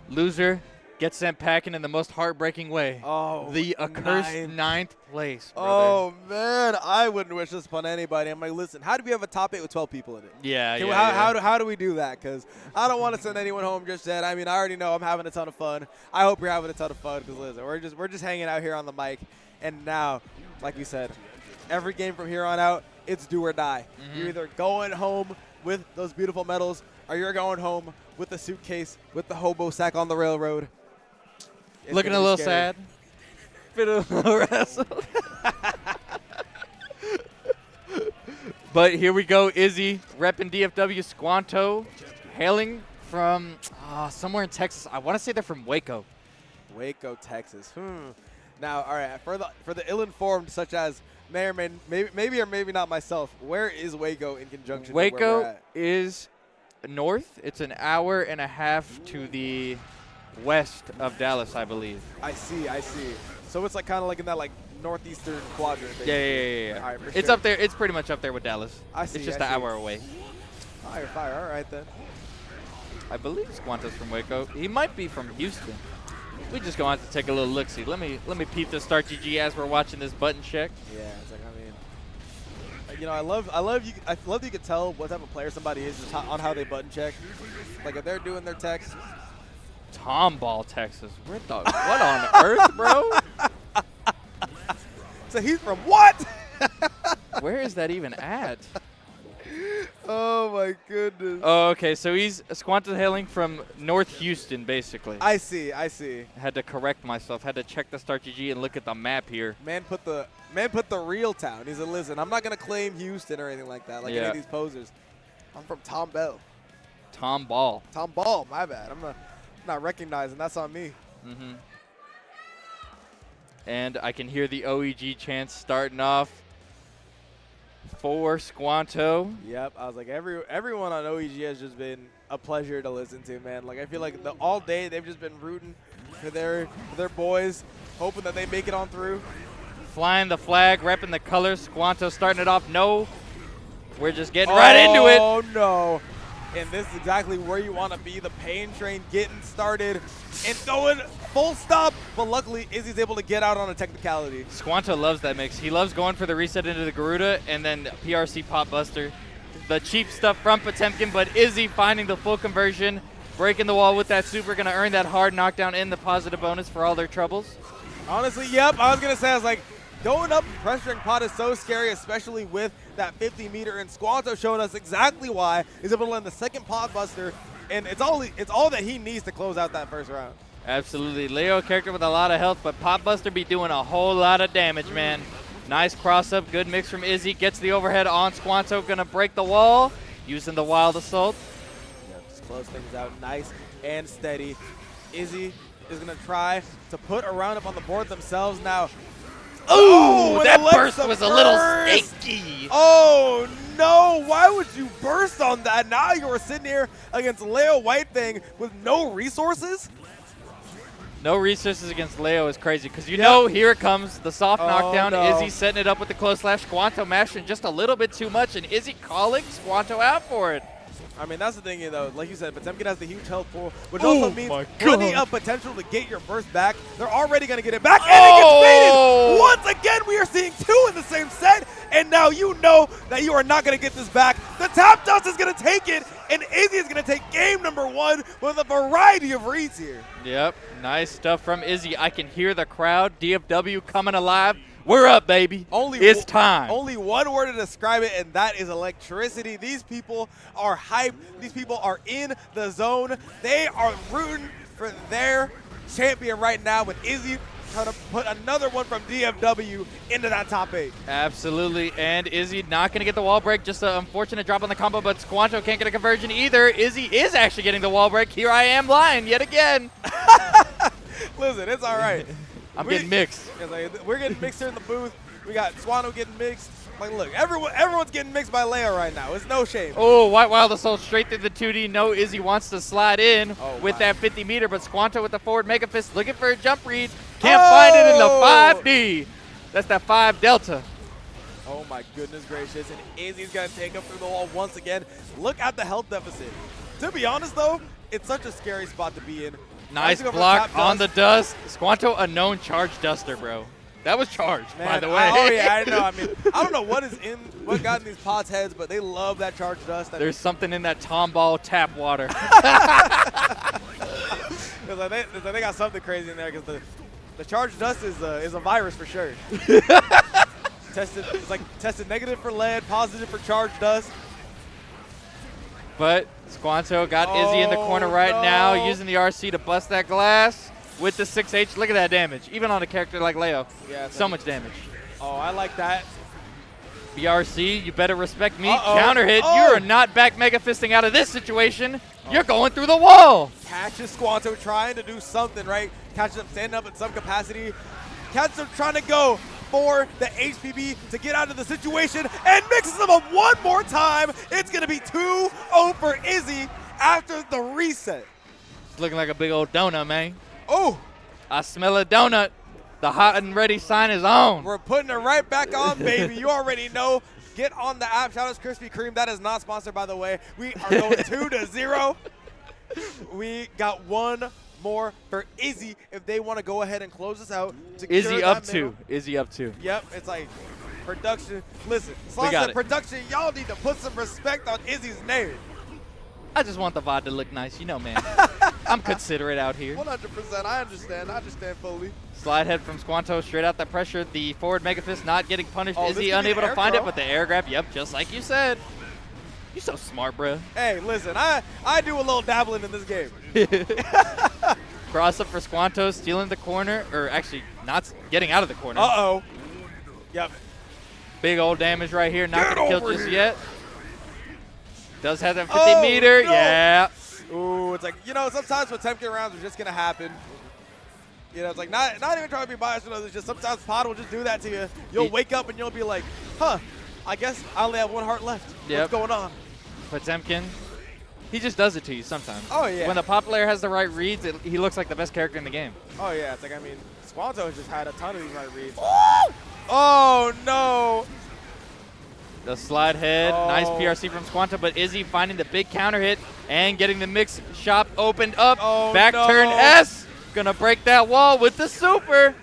Loser gets sent packing in the most heartbreaking way. Oh, the accursed ninth place, brother. Oh, man. I wouldn't wish this upon anybody. I'm like, listen, how do we have a top 8 with 12 people in it? Yeah, How do we do that? Because I don't want to send anyone home just yet. I mean, I already know I'm having a ton of fun. I hope you're having a ton of fun because, listen, we're just hanging out here on the mic. And now, like we said, every game from here on out, it's do or die. You're either going home with those beautiful medals or you're going home with the suitcase with the hobo sack on the railroad. It's looking a little scary. sad. Bit of a wrestle. But here we go, Izzy repping DFW Squanto, hailing from somewhere in Texas. I want to say they're from Waco. Waco, Texas. Now, all right, for the ill-informed, such as maybe or maybe not myself, where is Waco in conjunction with where we're Waco at? is north. It's an hour and a half to the west of Dallas, I believe. I see. So it's like kind of like in that like northeastern quadrant. Basically. Yeah. All right, for It's sure. up there. It's pretty much up there with Dallas. I see. It's just I an see. hour away. Fire. All right then. I believe Squanto's from Waco. He might be from Houston. We just gonna have to take a little look-see. Let me peep the Start GG as we're watching this button check. Yeah, it's like I love you. I love that you can tell what type of player somebody is just on how they button check. Like if they're doing their text. Tomball, Texas. What on earth, bro? So he's from what? Where is that even at? Oh my goodness. Oh, okay. So he's Squanto hailing from North Houston, basically. I see. Had to correct myself. Had to check the Start GG and look at the map here. Man put the real town. He said, listen, I'm not gonna claim Houston or anything like that, like any of these posers. I'm from Tom Bell. Tom Ball. Tom Ball, my bad. I'm not recognizing. That's on me. And I can hear the OEG chants starting off for Squanto. Yep, I was like, everyone on OEG has just been a pleasure to listen to, man. Like I feel like all day they've just been rooting for their boys, hoping that they make it on through. Flying the flag, repping the colors. Squanto starting it off. No, we're just getting right into it. Oh no. And this is exactly where you want to be. The pain train getting started and going full stop. But luckily, Izzy's able to get out on a technicality. Squanto loves that mix. He loves going for the reset into the Garuda and then PRC Pop Buster. The cheap stuff from Potemkin, but Izzy finding the full conversion, breaking the wall with that super, going to earn that hard knockdown and the positive bonus for all their troubles. Honestly, yep. I was going to say, I was like, going up and pressuring pot is so scary, especially with that 50-meter, and Squanto showed us exactly why. He's able to land the second pot buster, and it's all that he needs to close out that first round. Absolutely. Leo, character with a lot of health, but Pop Buster be doing a whole lot of damage, man. Nice cross-up, good mix from Izzy. Gets the overhead on Squanto, going to break the wall, using the Wild Assault. Yep, just close things out nice and steady. Izzy is going to try to put a round up on the board themselves now. Oh, that burst was a little stinky. Oh, no. Why would you burst on that? Now you are sitting here against Leo Whitefang with no resources? No resources against Leo is crazy because you know here it comes. The soft knockdown. No. Izzy setting it up with the close slash. Squanto mashing just a little bit too much, and Izzy calling Squanto out for it. I mean, that's the thing, though. Like you said, Potemkin has the huge health pool, which also means plenty of potential to get your burst back. They're already going to get it back, and it gets baited. Once again, we are seeing two in the same set, and now you know that you are not going to get this back. The tap dust is going to take it, and Izzy is going to take game number one with a variety of reads here. Yep, nice stuff from Izzy. I can hear the crowd. DFW coming alive. We're up, baby. It's time. Only one word to describe it, and that is electricity. These people are hyped. These people are in the zone. They are rooting for their champion right now with Izzy trying to put another one from DFW into that top 8. Absolutely, and Izzy not going to get the wall break. Just an unfortunate drop on the combo, but Squanto can't get a conversion either. Izzy is actually getting the wall break. Here I am lying yet again. Listen, it's all right. I'm getting mixed. Like, we're getting mixed here in the booth. We got Squanto getting mixed. Like, look, everyone's getting mixed by Leo right now. It's no shame. Oh, White Wild Assault straight through the 2D. No, Izzy wants to slide in with that 50-meter, but Squanto with the forward Mega Fist looking for a jump read. Can't find it in the 5D. That's that 5 Delta. Oh, my goodness gracious. And Izzy's going to take up through the wall once again. Look at the health deficit. To be honest, though, it's such a scary spot to be in. Nice block on the dust. Squanto, a known charge duster, bro. That was charged, man, by the way. Oh, yeah, I know. I mean, I don't know what got in these pods' heads, but they love that charge dust. There's something in that Tomball tap water. They got something crazy in there because the charge dust is a virus for sure. Tested negative for lead, positive for charge dust. But Squanto got Izzy in the corner now, using the RC to bust that glass with the 6H. Look at that damage, even on a character like Leo. Yeah, so much damage. Oh, I like that. BRC, you better respect me. Counter hit. You are not back mega fisting out of this situation. You're going through the wall. Catches Squanto trying to do something, right? Catches him standing up in some capacity. Catches him trying to go for the HPB to get out of the situation and mixes them up one more time. It's going to be 2-0 for Izzy after the reset. It's looking like a big old donut, man. Oh. I smell a donut. The hot and ready sign is on. We're putting it right back on, baby. You already know. Get on the app. Shout out Krispy Kreme. That is not sponsored, by the way. We are going 2-0. We got one more for Izzy if they want to go ahead and close this out. Izzy up 2. Izzy up 2. Yep. It's like production. Listen, Slot said production, y'all need to put some respect on Izzy's name. I just want the VOD to look nice. You know, man. I'm considerate out here. 100%. I understand. I understand fully. Slide head from Squanto, straight out that pressure. The forward Mega Fist not getting punished. Izzy unable to find it, but the air grab, yep, just like you said. You so smart, bro. Hey, listen, I do a little dabbling in this game. Cross up for Squanto, stealing the corner, or actually not getting out of the corner. Uh-oh. Yep. Big old damage right here. Not going to kill just yet. Does have that 50 meter. No. Yeah. Ooh, it's like, you know, sometimes with 10K rounds are just going to happen. You know, it's like not even trying to be biased. You know, it's just sometimes pod will just do that to you. You'll wake up and you'll be like, huh, I guess I only have one heart left. Yep. What's going on? Potemkin, he just does it to you sometimes. Oh, yeah. When the pop player has the right reads, he looks like the best character in the game. Oh, yeah. It's like, I mean, Squanto has just had a ton of these right reads. Oh, no. The slide head, nice PRC from Squanto, but Izzy finding the big counter hit and getting the mix shop opened up. Back turn S, gonna break that wall with the super.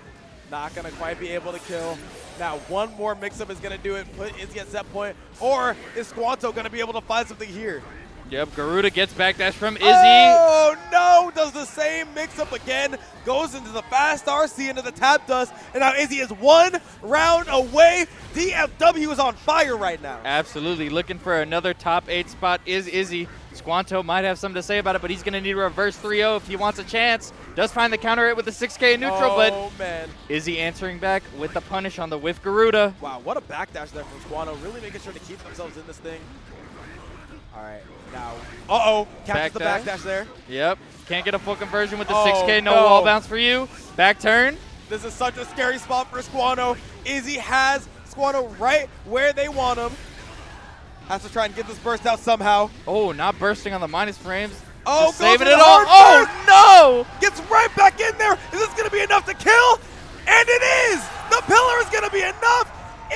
Not gonna quite be able to kill. Now one more mix-up is gonna do it, put Izzy at set point, or is Squanto gonna be able to find something here? Yep, Garuda gets backdash from Izzy. Oh no, does the same mix-up again, goes into the fast RC, into the tap dust, and now Izzy is one round away. DFW is on fire right now. Absolutely, looking for another top 8 spot is Izzy. Squanto might have something to say about it, but he's gonna need a reverse 3-0 if he wants a chance. Does find the counter hit with the 6K in neutral, but man. Izzy answering back with the punish on the whiff Garuda. Wow, what a backdash there from Squanto, really making sure to keep themselves in this thing. All right, now, catches the backdash there. Yep, can't get a full conversion with the 6K, no wall bounce for you. Back turn. This is such a scary spot for Squanto. Izzy has Squanto right where they want him. Has to try and get this burst out somehow. Oh, not bursting on the minus frames. Oh, just saving it all. Oh, no! Gets right back in there. Is this going to be enough to kill? And it is! The pillar is going to be enough.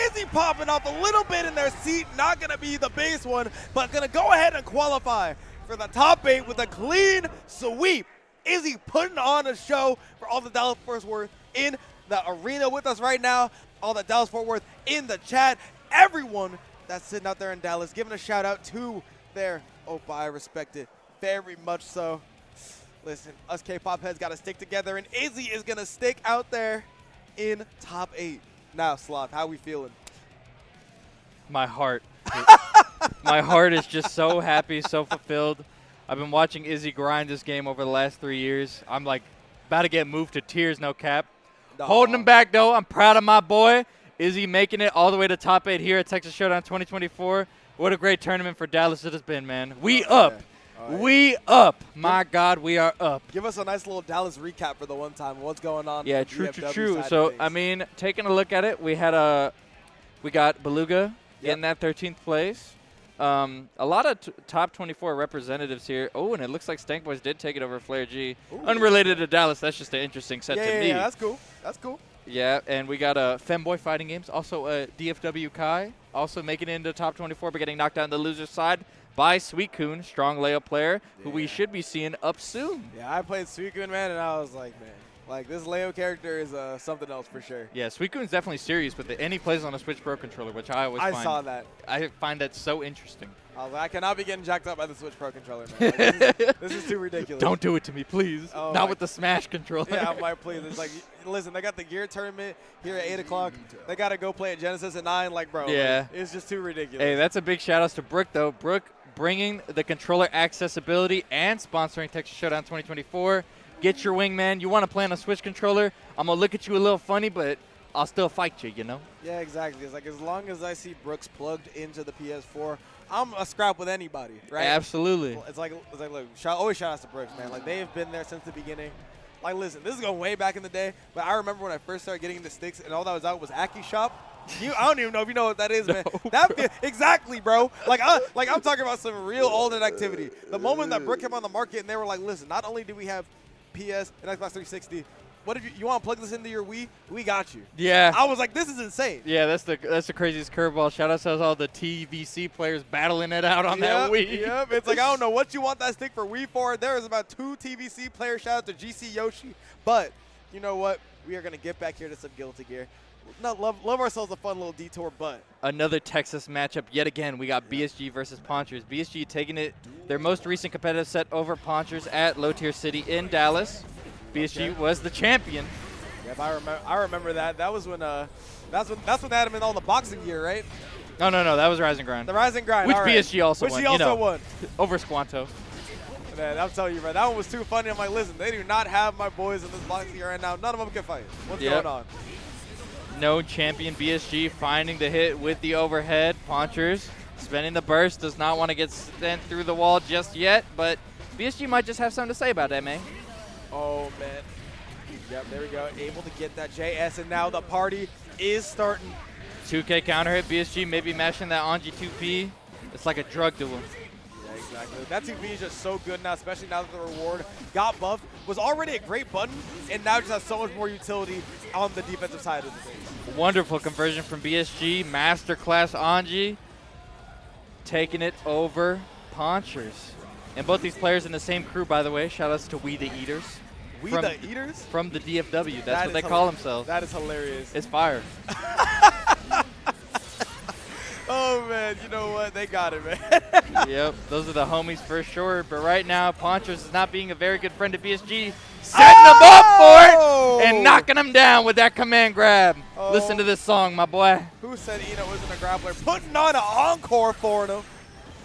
Izzy popping off a little bit in their seat. Not going to be the base one, but going to go ahead and qualify for the top 8 with a clean sweep. Izzy putting on a show for all the Dallas-Fort Worth in the arena with us right now. All the Dallas-Fort Worth in the chat. Everyone that's sitting out there in Dallas, giving a shout out to their Oppa. I respect it very much so. Listen, us K-pop heads got to stick together, and Izzy is going to stick out there in top 8. Now, Sloth, how we feeling? My heart. My heart is just so happy, so fulfilled. I've been watching Izzy grind this game over the last 3 years. I'm like about to get moved to tears, no cap. Holding him back, though. I'm proud of my boy. Izzy making it all the way to top 8 here at Texas Showdown 2024. What a great tournament for Dallas it has been, man. We up. Yeah. We up. My God, we are up. Give us a nice little Dallas recap for the one time. What's going on? Yeah, true. So, I mean, taking a look at it, we got Beluga in that 13th place. A lot of top 24 representatives here. Oh, and it looks like Stank Boys did take it over Flare G. Ooh. Unrelated to Dallas. That's just an interesting set to me. Yeah, that's cool. That's cool. Yeah, and we got Femboy Fighting Games, also DFW Kai, also making it into top 24, but getting knocked out on the loser side by Suicune, strong layup player, who we should be seeing up soon. Yeah, I played Suicune, man, and I was like, man, like this Leo character is something else for sure. Yeah, Suicune's definitely serious with it, and he plays on a Switch Pro controller, which I always saw that. I find that so interesting. I cannot be getting jacked up by the Switch Pro controller, man. Like, this is too ridiculous. Don't do it to me, please. Oh, not with the Smash controller. Yeah, I'm like, please. It's like, listen, they got the Gear tournament here at 8 o'clock. They got to go play at Genesis at 9. Like, bro, yeah. Like, it's just too ridiculous. Hey, that's a big shout-out to Brooke, though. Brooke bringing the controller accessibility and sponsoring Texas Showdown 2024. Get your wingman. You want to play on a Switch controller, I'm going to look at you a little funny, but I'll still fight you, you know? Yeah, exactly. It's like as long as I see Brooks plugged into the PS4, I'm a scrap with anybody, right? Absolutely. It's like look, always shout outs to Brooks, man. Like, they have been there since the beginning. Like, listen, this is going way back in the day, but I remember when I first started getting into sticks and all that was out was Aki Shop. I don't even know if you know what that is, man. Exactly, bro. Like I'm talking about some real olden activity. The moment that Brooke came on the market and they were like, listen, not only do we have PS and Xbox 360, what if you want to plug this into your Wii? We got you. Yeah. I was like, this is insane. Yeah, that's the craziest curveball. Shout out to all the TVC players battling it out on that Wii. Yep. It's like, I don't know what you want that stick for Wii for. There is about 2 TVC players. Shout out to GC Yoshi. But you know what? We are going to get back here to some Guilty Gear. No, love ourselves a fun little detour, but another Texas matchup yet again. We got BSG versus Ponchers. BSG taking it their most recent competitive set over Ponchers at Low Tier City in Dallas. BSG was the champion. Yep, I remember that. That was when that's when they had him in all the boxing gear, right? No, that was Rise and Grind. The Rise and Grind, which all right. BSG also which won. Which he also won over Squanto. Man, I'm telling you, man, that one was too funny. I'm like, listen, they do not have my boys in this boxing gear right now. None of them can fight. What's going on? No champion. BSG finding the hit with the overhead. Ponchers spending the burst. Does not want to get sent through the wall just yet, but BSG might just have something to say about that, man. Oh, man. Yep, there we go. Able to get that JS, and now the party is starting. 2K counter hit. BSG maybe mashing that Anji 2P. It's like a drug to him. Yeah, exactly. That 2P is just so good now, especially now that the reward got buffed. Was already a great button, and now just has so much more utility on the defensive side of the things. Wonderful conversion from BSG. Masterclass Anji taking it over Ponchers. And both these players in the same crew, by the way. Shout-outs to We The Eaters. We The Eaters? From the DFW. That's what they call themselves. That is hilarious. It's fire. Oh, man. You know what? They got it, man. Yep. Those are the homies for sure. But right now, Ponchers is not being a very good friend to BSG. Setting them up for it and knocking them down with that command grab. Listen to this song, my boy. Who said Eno wasn't a grappler? Putting on an encore for him.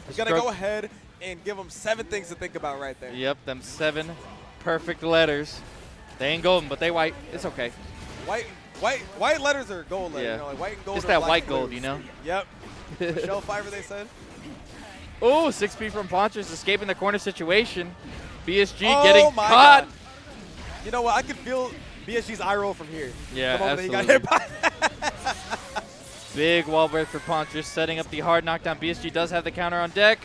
He's going to go ahead and give him 7 things to think about right there. Yep, them 7 perfect letters. They ain't golden, but they white. It's okay. White letters are gold letters. Yeah. You know, like white and gold. It's that white gold, you know? Yep. Shell fiber, they said. Oh, 6P from Ponchers escaping the corner situation. BSG getting caught. God. You know what? I could feel BSG's eye roll from here. Yeah, the moment absolutely. He got hit by Big wall break for Ponchers, setting up the hard knockdown. BSG does have the counter on deck.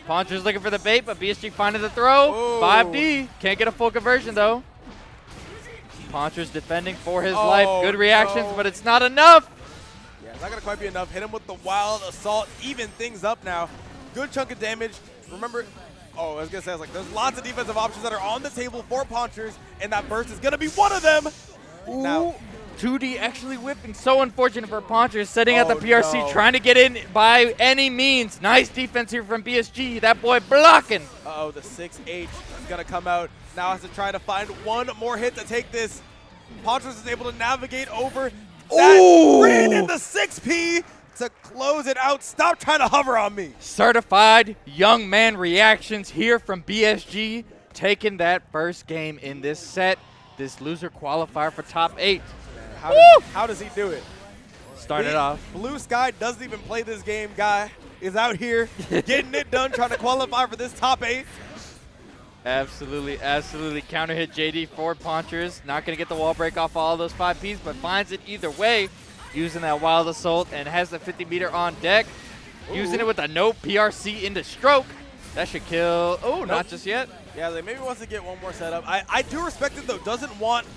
Ponchers looking for the bait, but BSG finding the throw. Ooh. 5D. Can't get a full conversion, though. Ponchers defending for his life. Good reactions, but it's not enough. Yeah, it's not going to quite be enough. Hit him with the wild assault. Even things up now. Good chunk of damage. Remember, I was going to say, like, there's lots of defensive options that are on the table for Ponchers, and that burst is going to be one of them. Ooh. Now, 2D actually whipping. So unfortunate for Ponchers, setting out the PRC, trying to get in by any means. Nice defense here from BSG. That boy blocking. Uh-oh, the 6H is going to come out. Now has to try to find one more hit to take this. Ponchers is able to navigate over that. Bring in the 6P to close it out. Stop trying to hover on me. Certified young man reactions here from BSG, taking that first game in this set. This loser qualifier for top 8. How does he do it? Starting it off. Blue Sky doesn't even play this game. Guy is out here getting it done, trying to qualify for this top 8. Absolutely, absolutely. Counter hit JD for Ponchers. Not going to get the wall break off all those 5Ps, but finds it either way. Using that wild assault and has the 50 meter on deck. Ooh. Using it with a no PRC into stroke. That should kill. Oh, nope. Not just yet. Yeah, like maybe wants to get one more setup. I do respect it though. Doesn't want.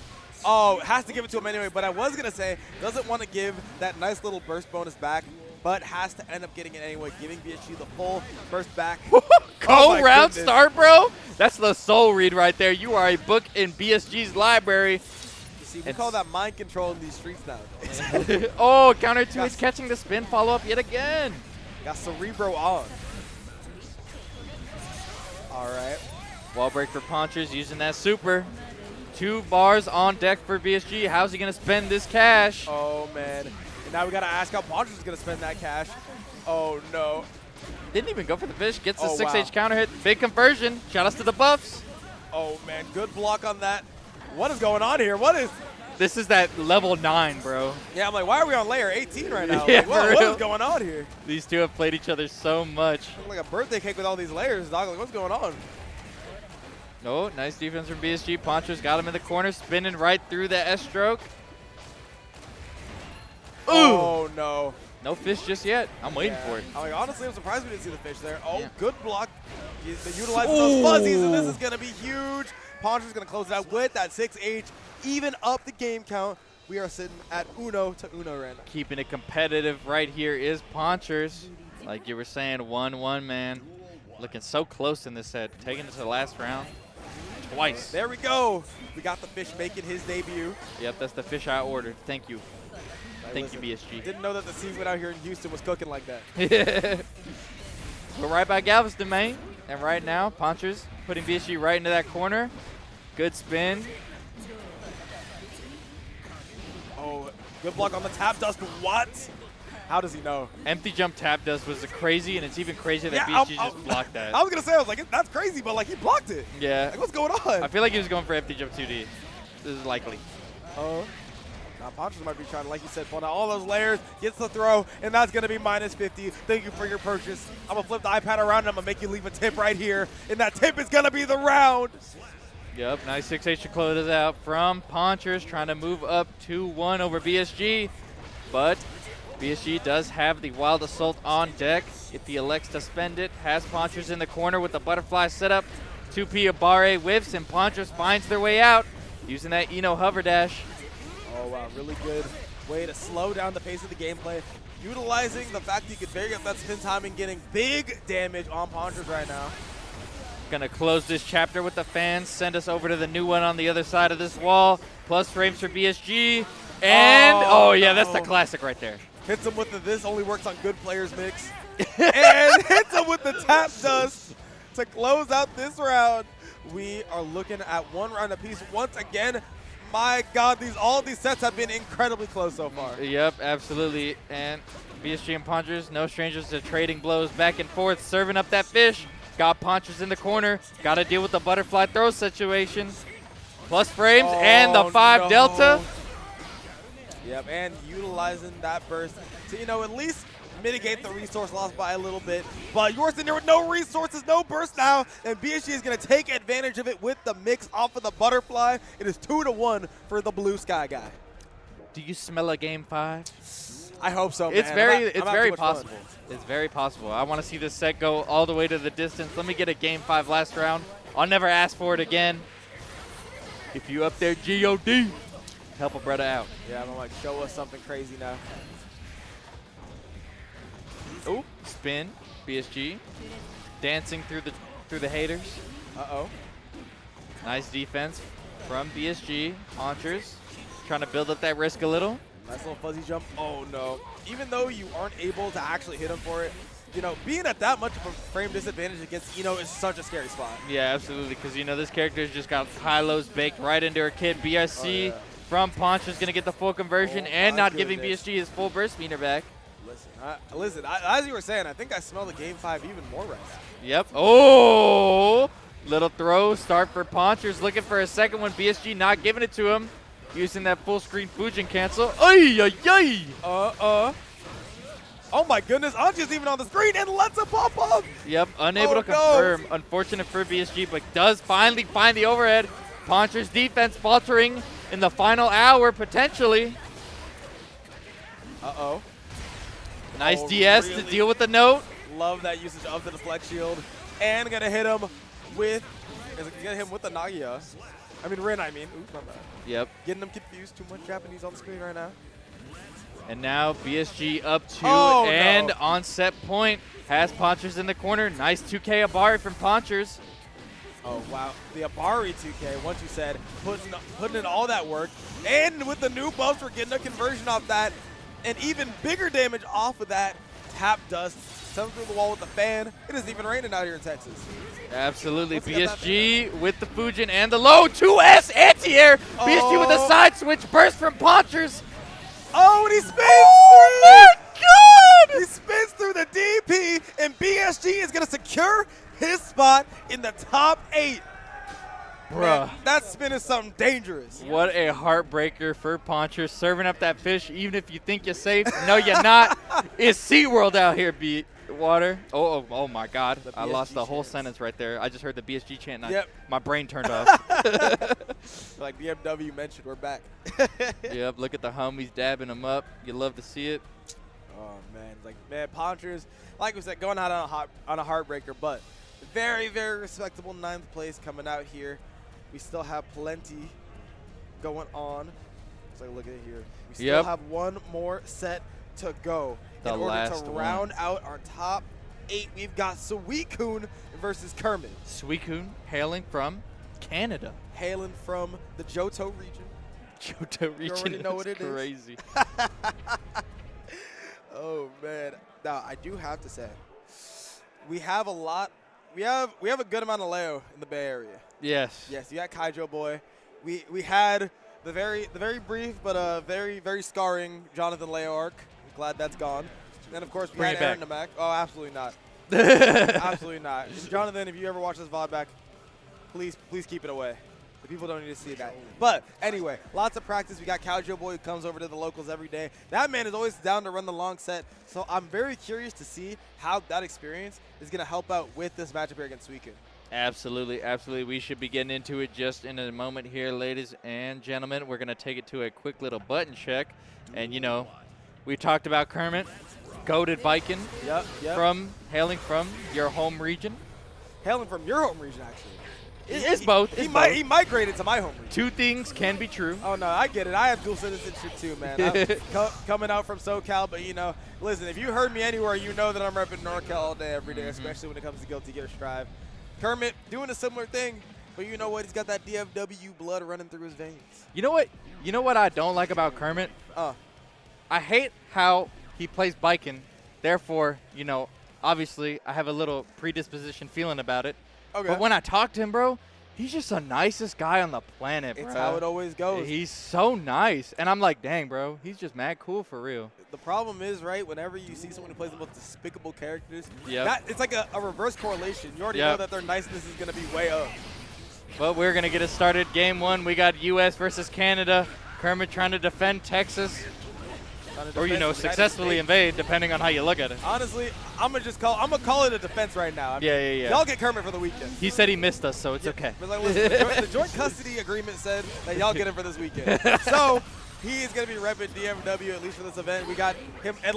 Has to give it to him anyway. But I was gonna say doesn't want to give that nice little burst bonus back but has to end up getting it anyway, giving BSG the full burst back. Go round start, bro. That's the soul read right there. You are a book in BSG's library. You see, we call that mind control in these streets nowadays. Oh, counter 2 is catching the spin follow-up yet again. Got Cerebro on. All right. Wall break for Ponchers using that super. 2 bars on deck for BSG. How's he going to spend this cash? Oh, man. And now we got to ask how Ponchers is going to spend that cash. Oh, no. Didn't even go for the fish. Gets the Oh, 6H wow. counter hit. Big conversion. Shout outs to the buffs. Oh, man. Good block on that. What is going on here? What is... This is that level 9, bro. Yeah, I'm like, why are we on layer 18 right now? Yeah, Like, what for real. is going on here? These two have played each other so much. Look like a birthday cake with all these layers, dog. Like, what's going on? Oh, nice defense from BSG. Ponchers got him in the corner, spinning right through the S stroke. Ooh! Oh, no. No fish just yet. I'm waiting Yeah. for it. I'm like, honestly, I'm surprised we didn't see the fish there. Oh, Yeah. good block. He's utilizing those fuzzies, and this is going to be huge. Poncher's going to close it out with that 6H, even up the game count. We are sitting at 1-0 right now. Keeping it competitive right here is Ponchers. Like you were saying, 1-1, man. Looking so close in this set. Taking it to the last round. Twice. There we go. We got the fish making his debut. Yep, that's the fish I ordered. Thank you. Thank you, BSG. Didn't know that the seafood out here in Houston was cooking like that. We're right by Galveston, man. And right now, Ponchers putting BSG right into that corner. Good spin. Oh, good block on the tap dust. What? How does he know? Empty jump tap dust was crazy, and it's even crazier that Yeah, BSG just blocked that. I was going to say, I was like, that's crazy, but like he blocked it. Yeah. Like, what's going on? I feel like he was going for empty jump 2D. This is likely. Oh. Now Ponchers might be trying to, like you said, pull out all those layers, gets the throw, and that's going to be minus 50. Thank you for your purchase. I'm going to flip the iPad around, and I'm going to make you leave a tip right here, and that tip is going to be the round. Yep, nice 6H to close us out from Ponchers, trying to move up 2-1 over BSG. But BSG does have the Wild Assault on deck. If he elects to spend it, has Ponchers in the corner with the butterfly setup. 2P Abare whiffs, and Ponchers finds their way out using that Eno hover dash. Oh, wow, really good way to slow down the pace of the gameplay. Utilizing the fact that you could vary up that spin timing, getting big damage on Ponchers right now. Gonna close this chapter with the fans, send us over to the new one on the other side of this wall. Plus frames for BSG. And, oh yeah, that's the classic right there. Hits him with the this only works on good players mix. And hits him with the tap dust to close out this round. We are looking at 1 round apiece once again. My God, all these sets have been incredibly close so far. Yep, absolutely. And BSG and Ponchers, no strangers to trading blows back and forth, serving up that fish. Got Ponchers in the corner. Got to deal with the butterfly throw situation. Plus frames and the 5 no. delta. Yep, and utilizing that burst to, at least mitigate the resource loss by a little bit. But you're sitting there with no resources, no burst now, and BSG is going to take advantage of it with the mix off of the butterfly. It is 2-1 for the Blue Sky Guy. Do you smell a game 5? I hope so, man. It's very I'm having too much possible. fun. It's very possible. I want to see this set go all the way to the distance. Let me get a game 5 last round. I'll never ask for it again. If you up there, G-O-D, help a brother out. Yeah, I'm like, show us something crazy now. Oh, spin, BSG, dancing through the haters. Uh-oh. Nice defense from BSG. Ponchers trying to build up that risk a little. Nice little fuzzy jump. Oh, no. Even though you aren't able to actually hit him for it, being at that much of a frame disadvantage against Eno is such a scary spot. Yeah, absolutely, because, this character's just got high-lows baked right into her kit. BSC from Ponchers going to get the full conversion and not giving BSG his full burst meter back. Listen, as you were saying, I think I smell the game 5 even more right now. Yep. Oh, little throw start for Ponchers, looking for a second one. BSG not giving it to him, using that full screen Fujin cancel. Ay, ay, ay. Oh my goodness, Anji's even on the screen and lets it pop up. Yep, unable to confirm. Unfortunate for BSG, but does finally find the overhead. Ponchers defense faltering in the final hour, potentially. Uh-oh. Nice DS to deal with the note. Love that usage of the deflect shield. And gonna hit him with, the Nagia. Rin, Oops, my bad. Yep. Getting them confused. Too much Japanese on the screen right now. And now BSG up 2 no. on set point. Has Ponchers in the corner. Nice 2K Abari from Ponchers. Oh, wow. The Abari 2K, once you said, putting in all that work. And with the new buffs, we're getting a conversion off that. And even bigger damage off of that tap dust. Sends through the wall with the fan. It isn't even raining out here in Texas. Absolutely. BSG with the Fujin and the low 2S anti-air. Oh. BSG with a side switch. Burst from Ponchers. Oh, and he spins Oh, my God! He spins through the DP, and BSG is going to secure his spot in the top 8. Bruh. Man, that spin is something dangerous. What a heartbreaker for Ponchers. Serving up that fish, even if you think you're safe. No, you're not. It's SeaWorld out here, water. Oh my God. I lost the whole sentence right there. I just heard the BSG chant, and my brain turned off. Like BMW mentioned, we're back. Yep, look at the homies dabbing them up. You love to see it. Oh, man. Like, man, Ponchers, like we said, going out on a heartbreaker, but very, very respectable 9th place coming out here. We still have plenty going on. So look at it here. We still have one more set to go. In order to round out our top 8, we've got Suicune versus Kermit. Suicune hailing from Canada. Hailing from the Johto region. Johto region. You already know what it is. Crazy. Oh, man. Now, I do have to say, we have a lot. We have a good amount of Leo in the Bay Area. Yes. Yes, you got Kaijo Boy. We had the very brief but very, very scarring Jonathan Leo arc. I'm glad that's gone. And then, of course, we had Aaron Namak. Oh, absolutely not. Absolutely not. Jonathan, if you ever watch this VOD back, please keep it away. The people don't need to see that. But anyway, lots of practice. We got Kaijo Boy who comes over to the locals every day. That man is always down to run the long set. So I'm very curious to see how that experience is going to help out with this matchup here against Suicune. Absolutely, absolutely. We should be getting into it just in a moment here, ladies and gentlemen. We're going to take it to a quick little button check. And, you know, we talked about Kermit, goated Viking, hailing from your home region. Hailing from your home region, actually. It's both. He migrated to my home region. Two things can be true. Oh, no, I get it. I have dual citizenship too, man. I'm coming out from SoCal, but, you know, listen, if you heard me anywhere, you know that I'm repping NorCal all day, every day, especially when it comes to Guilty Gear Strive. Kermit doing a similar thing, but you know what? He's got that DFW blood running through his veins. You know what? You know what I don't like about Kermit? I hate how he plays biking. Therefore, you know, obviously I have a little predisposition feeling about it. Okay. But when I talk to him, bro, he's just the nicest guy on the planet, bro. It's how it always goes. He's so nice. And I'm like, dang, bro, he's just mad cool for real. The problem is, right, whenever you see someone who plays the most despicable characters, it's like a reverse correlation. You already know that their niceness is going to be way up. But we're going to get it started. Game 1, we got U.S. versus Canada. Kermit trying to defend Texas. Or, you know, successfully invade, depending on how you look at it. Honestly, I'm gonna call it a defense right now. I mean, y'all get Kermit for the weekend. He said he missed us, so it's okay. But like, listen, the joint custody agreement said that y'all get him for this weekend. So he is gonna be repping DFW at least for this event. We got him at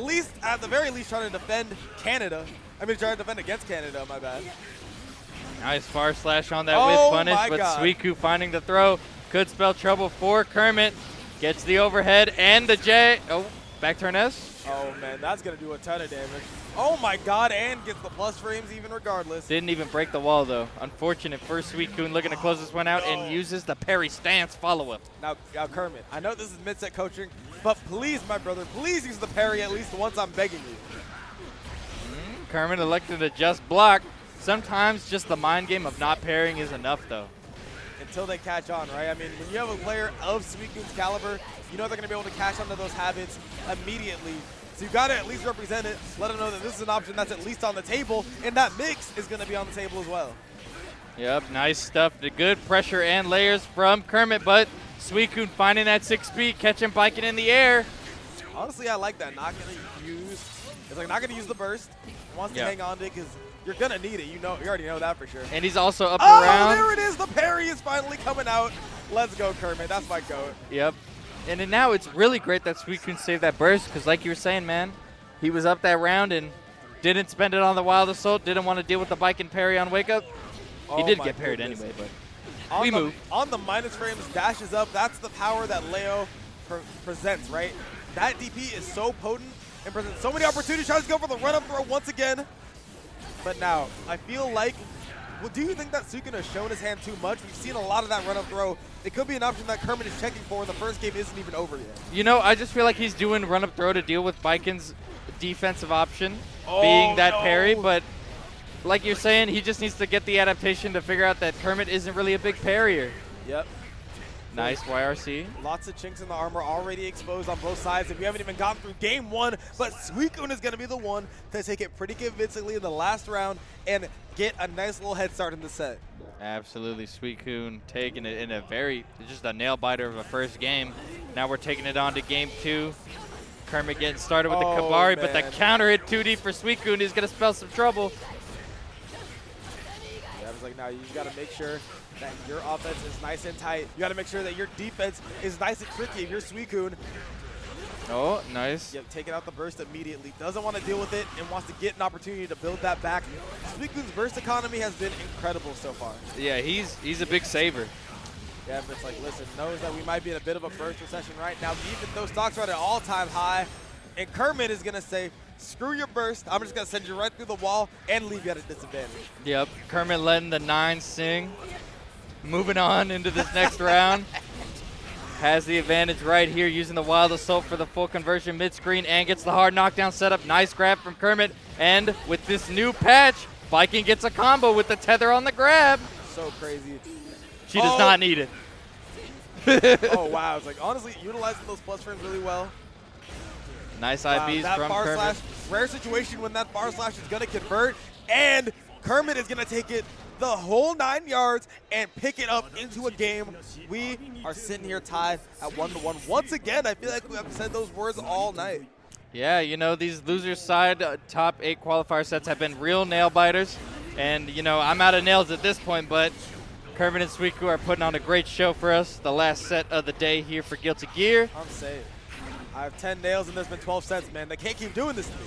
the very least, trying to defend Canada. I mean, trying to defend against Canada. My bad. Nice far slash on that with punish, but Suicune finding the throw could spell trouble for Kermit. Gets the overhead and the J. Oh. Back turn S. Oh, man, that's going to do a ton of damage. Oh, my God, and gets the plus frames even regardless. Didn't even break the wall, though. Unfortunate for Suicune looking to close this one out and uses the parry stance follow-up. Now, Kermit, I know this is mid-set coaching, but please, my brother, please use the parry at least once. I'm begging you. Kermit elected to just block. Sometimes just the mind game of not parrying is enough, though. Until they catch on, right? I mean, when you have a player of Suicune's caliber, you know they're going to be able to catch on to those habits immediately. So you got to at least represent it, let them know that this is an option that's at least on the table, and that mix is going to be on the table as well. Yep, nice stuff. The good pressure and layers from Kermit, but Suicune finding that 6 speed, catching biking in the air. Honestly, I like that. Not going to use the burst. Wants to hang on to it because you're going to need it. You already know that for sure. And he's also up around. Oh, there it is. The parry is finally coming out. Let's go, Kermit. That's my goat. Yep. And then now it's really great that Suicune saved that burst because like you were saying, man, he was up that round and didn't spend it on the Wild Assault, didn't want to deal with the bike and parry on Wake Up. He did get parried anyway, but we move. On the minus frames, dashes up. That's the power that Leo presents, right? that DP is so potent and presents so many opportunities. Tries to go for the run-up throw once again. But now, I feel like, well, do you think that Suicune has shown his hand too much? We've seen a lot of that run-up throw. It could be an option that Kermit is checking for, and the first game isn't even over yet. You know, I just feel like he's doing run-up throw to deal with Biken's defensive option, being that parry, but like you're saying, he just needs to get the adaptation to figure out that Kermit isn't really a big parrier. Yep. Nice YRC. Lots of chinks in the armor already exposed on both sides, and we haven't even gotten through game one, but Suicune is going to be the one to take it pretty convincingly in the last round and get a nice little head start in the set. Absolutely, Suicune taking it in a just a nail-biter of a first game. Now we're taking it on to game 2. Kermit getting started with the Kabari, but the counter hit 2D for Suicune is going to spell some trouble. Yeah, I was like, now you just got to make sure that your offense is nice and tight. You got to make sure that your defense is nice and tricky if you're Suicune. Oh, nice. Yep, taking out the burst immediately. Doesn't want to deal with it and wants to get an opportunity to build that back. Suicune's burst economy has been incredible so far. Yeah, he's a big saver. Yeah, but it's like, listen, knows that we might be in a bit of a burst recession right now. Even though stocks are at an all-time high, and Kermit is going to say, screw your burst. I'm just going to send you right through the wall and leave you at a disadvantage. Yep, Kermit letting the 9 sing. Moving on into this next round. Has the advantage right here, using the Wild Assault for the full conversion mid-screen and gets the hard knockdown setup. Nice grab from Kermit. And with this new patch, Viking gets a combo with the tether on the grab. So crazy. She does not need it. Oh, wow. It's like, honestly, utilizing those plus frames really well. Nice IBs that from bar Kermit. slash, rare situation when that bar slash is going to convert, and Kermit is going to take it the whole 9 yards and pick it up into a game. We are sitting here tied at 1-1. Once again, I feel like we have said those words all night. Yeah, you know, these losers side top 8 qualifier sets have been real nail biters. And, you know, I'm out of nails at this point, but Kermit and Suicune are putting on a great show for us. The last set of the day here for Guilty Gear. I'm saying, I have 10 nails and there's been 12 sets, man. They can't keep doing this to me.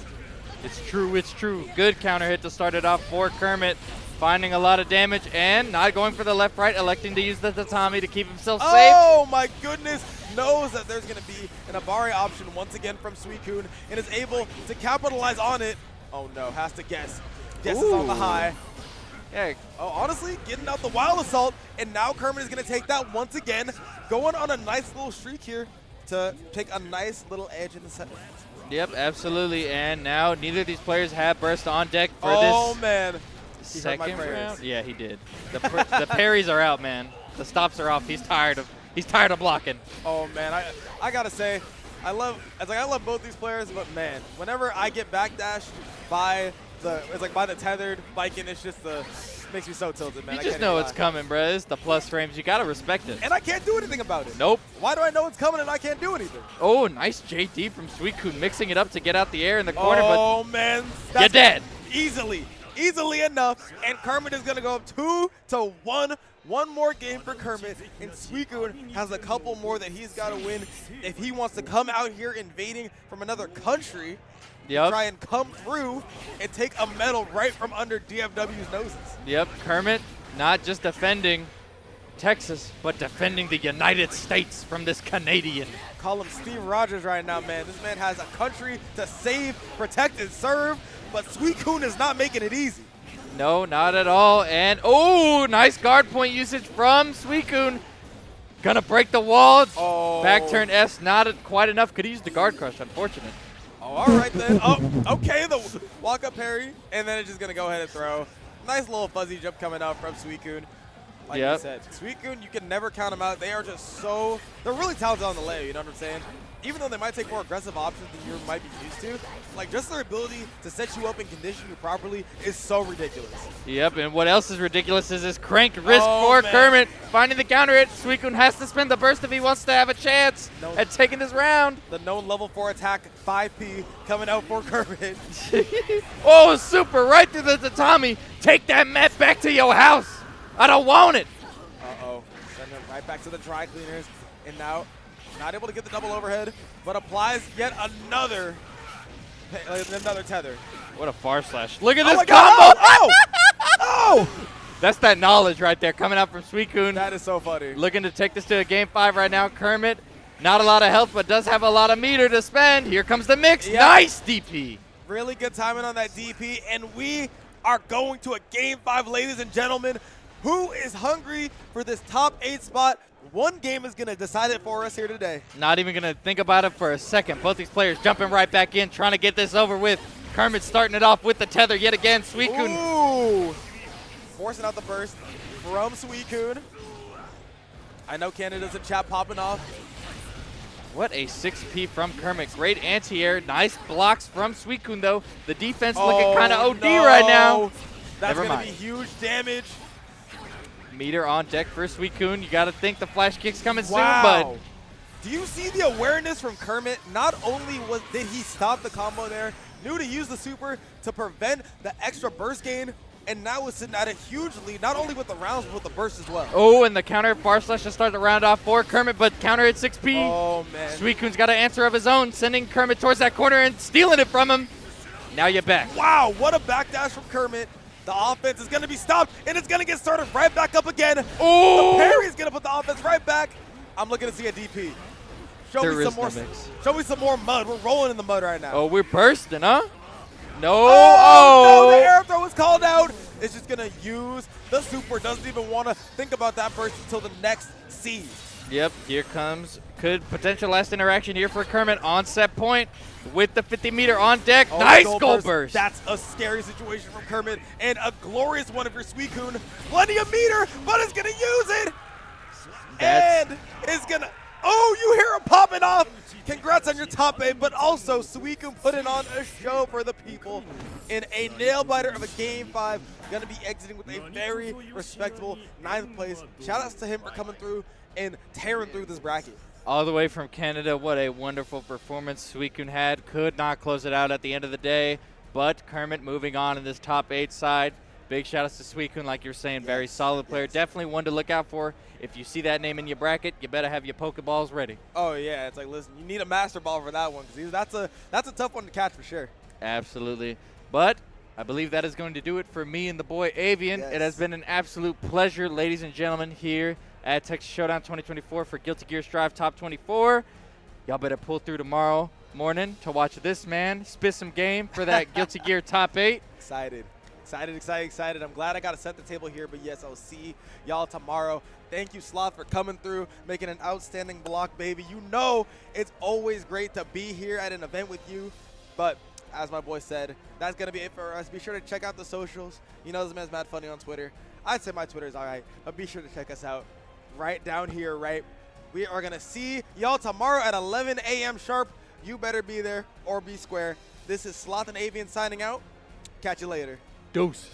It's true, it's true. Good counter hit to start it off for Kermit. Finding a lot of damage and not going for the left-right, electing to use the tatami to keep himself safe. Oh my goodness! Knows that there's going to be an Abari option once again from Suicune and is able to capitalize on it. Oh no, has to guess. Guesses on the high. Yeah. Oh, honestly, getting out the Wild Assault, and now Kermit is going to take that once again, going on a nice little streak here to take a nice little edge in the set. Yep, absolutely. And now neither of these players have burst on deck for oh this man. second round. Yeah, he did. The parries are out, man. The stops are off. He's tired of blocking. Oh man, I gotta say, I love both these players, but man, whenever I get backdashed by the tethered Viking, it's just makes me so tilted, man. You just know it's coming, bro. It's the plus frames. You gotta respect it. And I can't do anything about it. Nope. Why do I know it's coming and I can't do anything? Oh, nice JD from Suicune, mixing it up to get out the air in the corner. Oh man, you're dead. Easily enough, and Kermit is going to go up 2-1. One more game for Kermit, and Suicune has a couple more that he's got to win if he wants to come out here invading from another country, try and come through and take a medal right from under DFW's noses. Yep, Kermit not just defending Texas, but defending the United States from this Canadian. Call him Steve Rogers right now, man. This man has a country to save, protect, and serve, but Suicune is not making it easy. No, not at all. And, oh, nice guard point usage from Suicune. Gonna break the wall. Oh. Back turn S, not quite enough. Could use the guard crush, unfortunate. Oh, all right then. Oh, okay, the walk-up parry, and then it's just gonna go ahead and throw. Nice little fuzzy jump coming out from Suicune. Like you said, Suicune, you can never count them out. They are just they're really talented on the lay, you know what I'm saying? Even though they might take more aggressive options than you might be used to, like just their ability to set you up and condition you properly is so ridiculous. Yep, and what else is ridiculous is this crank wrist for Kermit. Finding the counter hit, Suicune has to spend the burst if he wants to have a chance at taking this round. The known level 4 attack, 5P, coming out for Kermit. Oh, super, right through the tatami. Take that mat back to your house. I don't want it. Uh-oh, send him right back to the dry cleaners, and now not able to get the double overhead, but applies yet another tether. What a far slash. Look at this combo. Oh! Oh! That's that knowledge right there coming out from Suicune. That is so funny. Looking to take this to a game 5 right now. Kermit Not a lot of health, but does have a lot of meter to spend. Here comes the mix. Yep. Nice DP. Really good timing on that DP, and we are going to a Game 5, ladies and gentlemen. Who is hungry for this top 8 spot? One game is going to decide it for us here today. Not even going to think about it for a second. Both these players jumping right back in, trying to get this over with. Kermit starting it off with the tether yet again. Suicune. Ooh. Forcing out the burst from Suicune. I know Canada's in chat popping off. What a 6P from Kermit. Great anti-air. Nice blocks from Suicune, though. The defense looking kind of OD right now. That's Never going to mind. be huge damage. Meter on deck for Suicune. You got to think the flash kick's coming soon, Wow. but Do you see the awareness from Kermit? Not only did he stop the combo there, knew to use the super to prevent the extra burst gain, and now is sitting at a huge lead, not only with the rounds, but with the burst as well. oh, and the counter bar slash to start the round off for Kermit, but counter at 6P. Oh, man. Suicune's got an answer of his own, sending Kermit towards that corner and stealing it from him. Now you're back. Wow, what a backdash from Kermit. The offense is going to be stopped, and it's going to get started right back up again. Oh! The parry is going to put the offense right back. I'm looking to see a DP. Show me some more mud. We're rolling in the mud right now. Oh, we're bursting, huh? No. No, the air throw is called out. It's just going to use the super. Doesn't even want to think about that burst until the next seed. Yep, here comes. Could potential last interaction here for Kermit on set point with the 50 meter on deck. Oh, nice goal burst. That's a scary situation from Kermit, and a glorious one of your Suicune. Plenty of meter, but it's going to use it. And it's going to, oh, you hear him popping off. Congrats on your top 8, but also Suicune putting on a show for the people in a nail-biter of a Game 5. Going to be exiting with a very respectable 9th place. Shout-outs to him for coming through and tearing through this bracket. All the way from Canada, what a wonderful performance Suicune had. Could not close it out at the end of the day, but Kermit moving on in this top 8 side. Big shout-outs to Suicune, like you're saying, very solid player. Definitely one to look out for. If you see that name in your bracket, you better have your Pokeballs ready. Oh, yeah. It's like, listen, you need a Master Ball for that one, because that's a tough one to catch for sure. Absolutely. But I believe that is going to do it for me and the boy Avian. Yes. It has been an absolute pleasure, ladies and gentlemen, here at Texas Showdown 2024 for Guilty Gear Strive Top 24. Y'all better pull through tomorrow morning to watch this man spit some game for that Guilty Gear Top 8. Excited. I'm glad I got to set the table here, but yes, I'll see y'all tomorrow. Thank you, Sloth, for coming through, making an outstanding block, baby. You know it's always great to be here at an event with you, but as my boy said, that's going to be it for us. Be sure to check out the socials. You know this man's mad funny on Twitter. I'd say my Twitter is all right, but be sure to check us out right down here, right? We are going to see y'all tomorrow at 11 a.m. sharp. You better be there or be square. This is Sloth and Avian signing out. Catch you later. Deuces.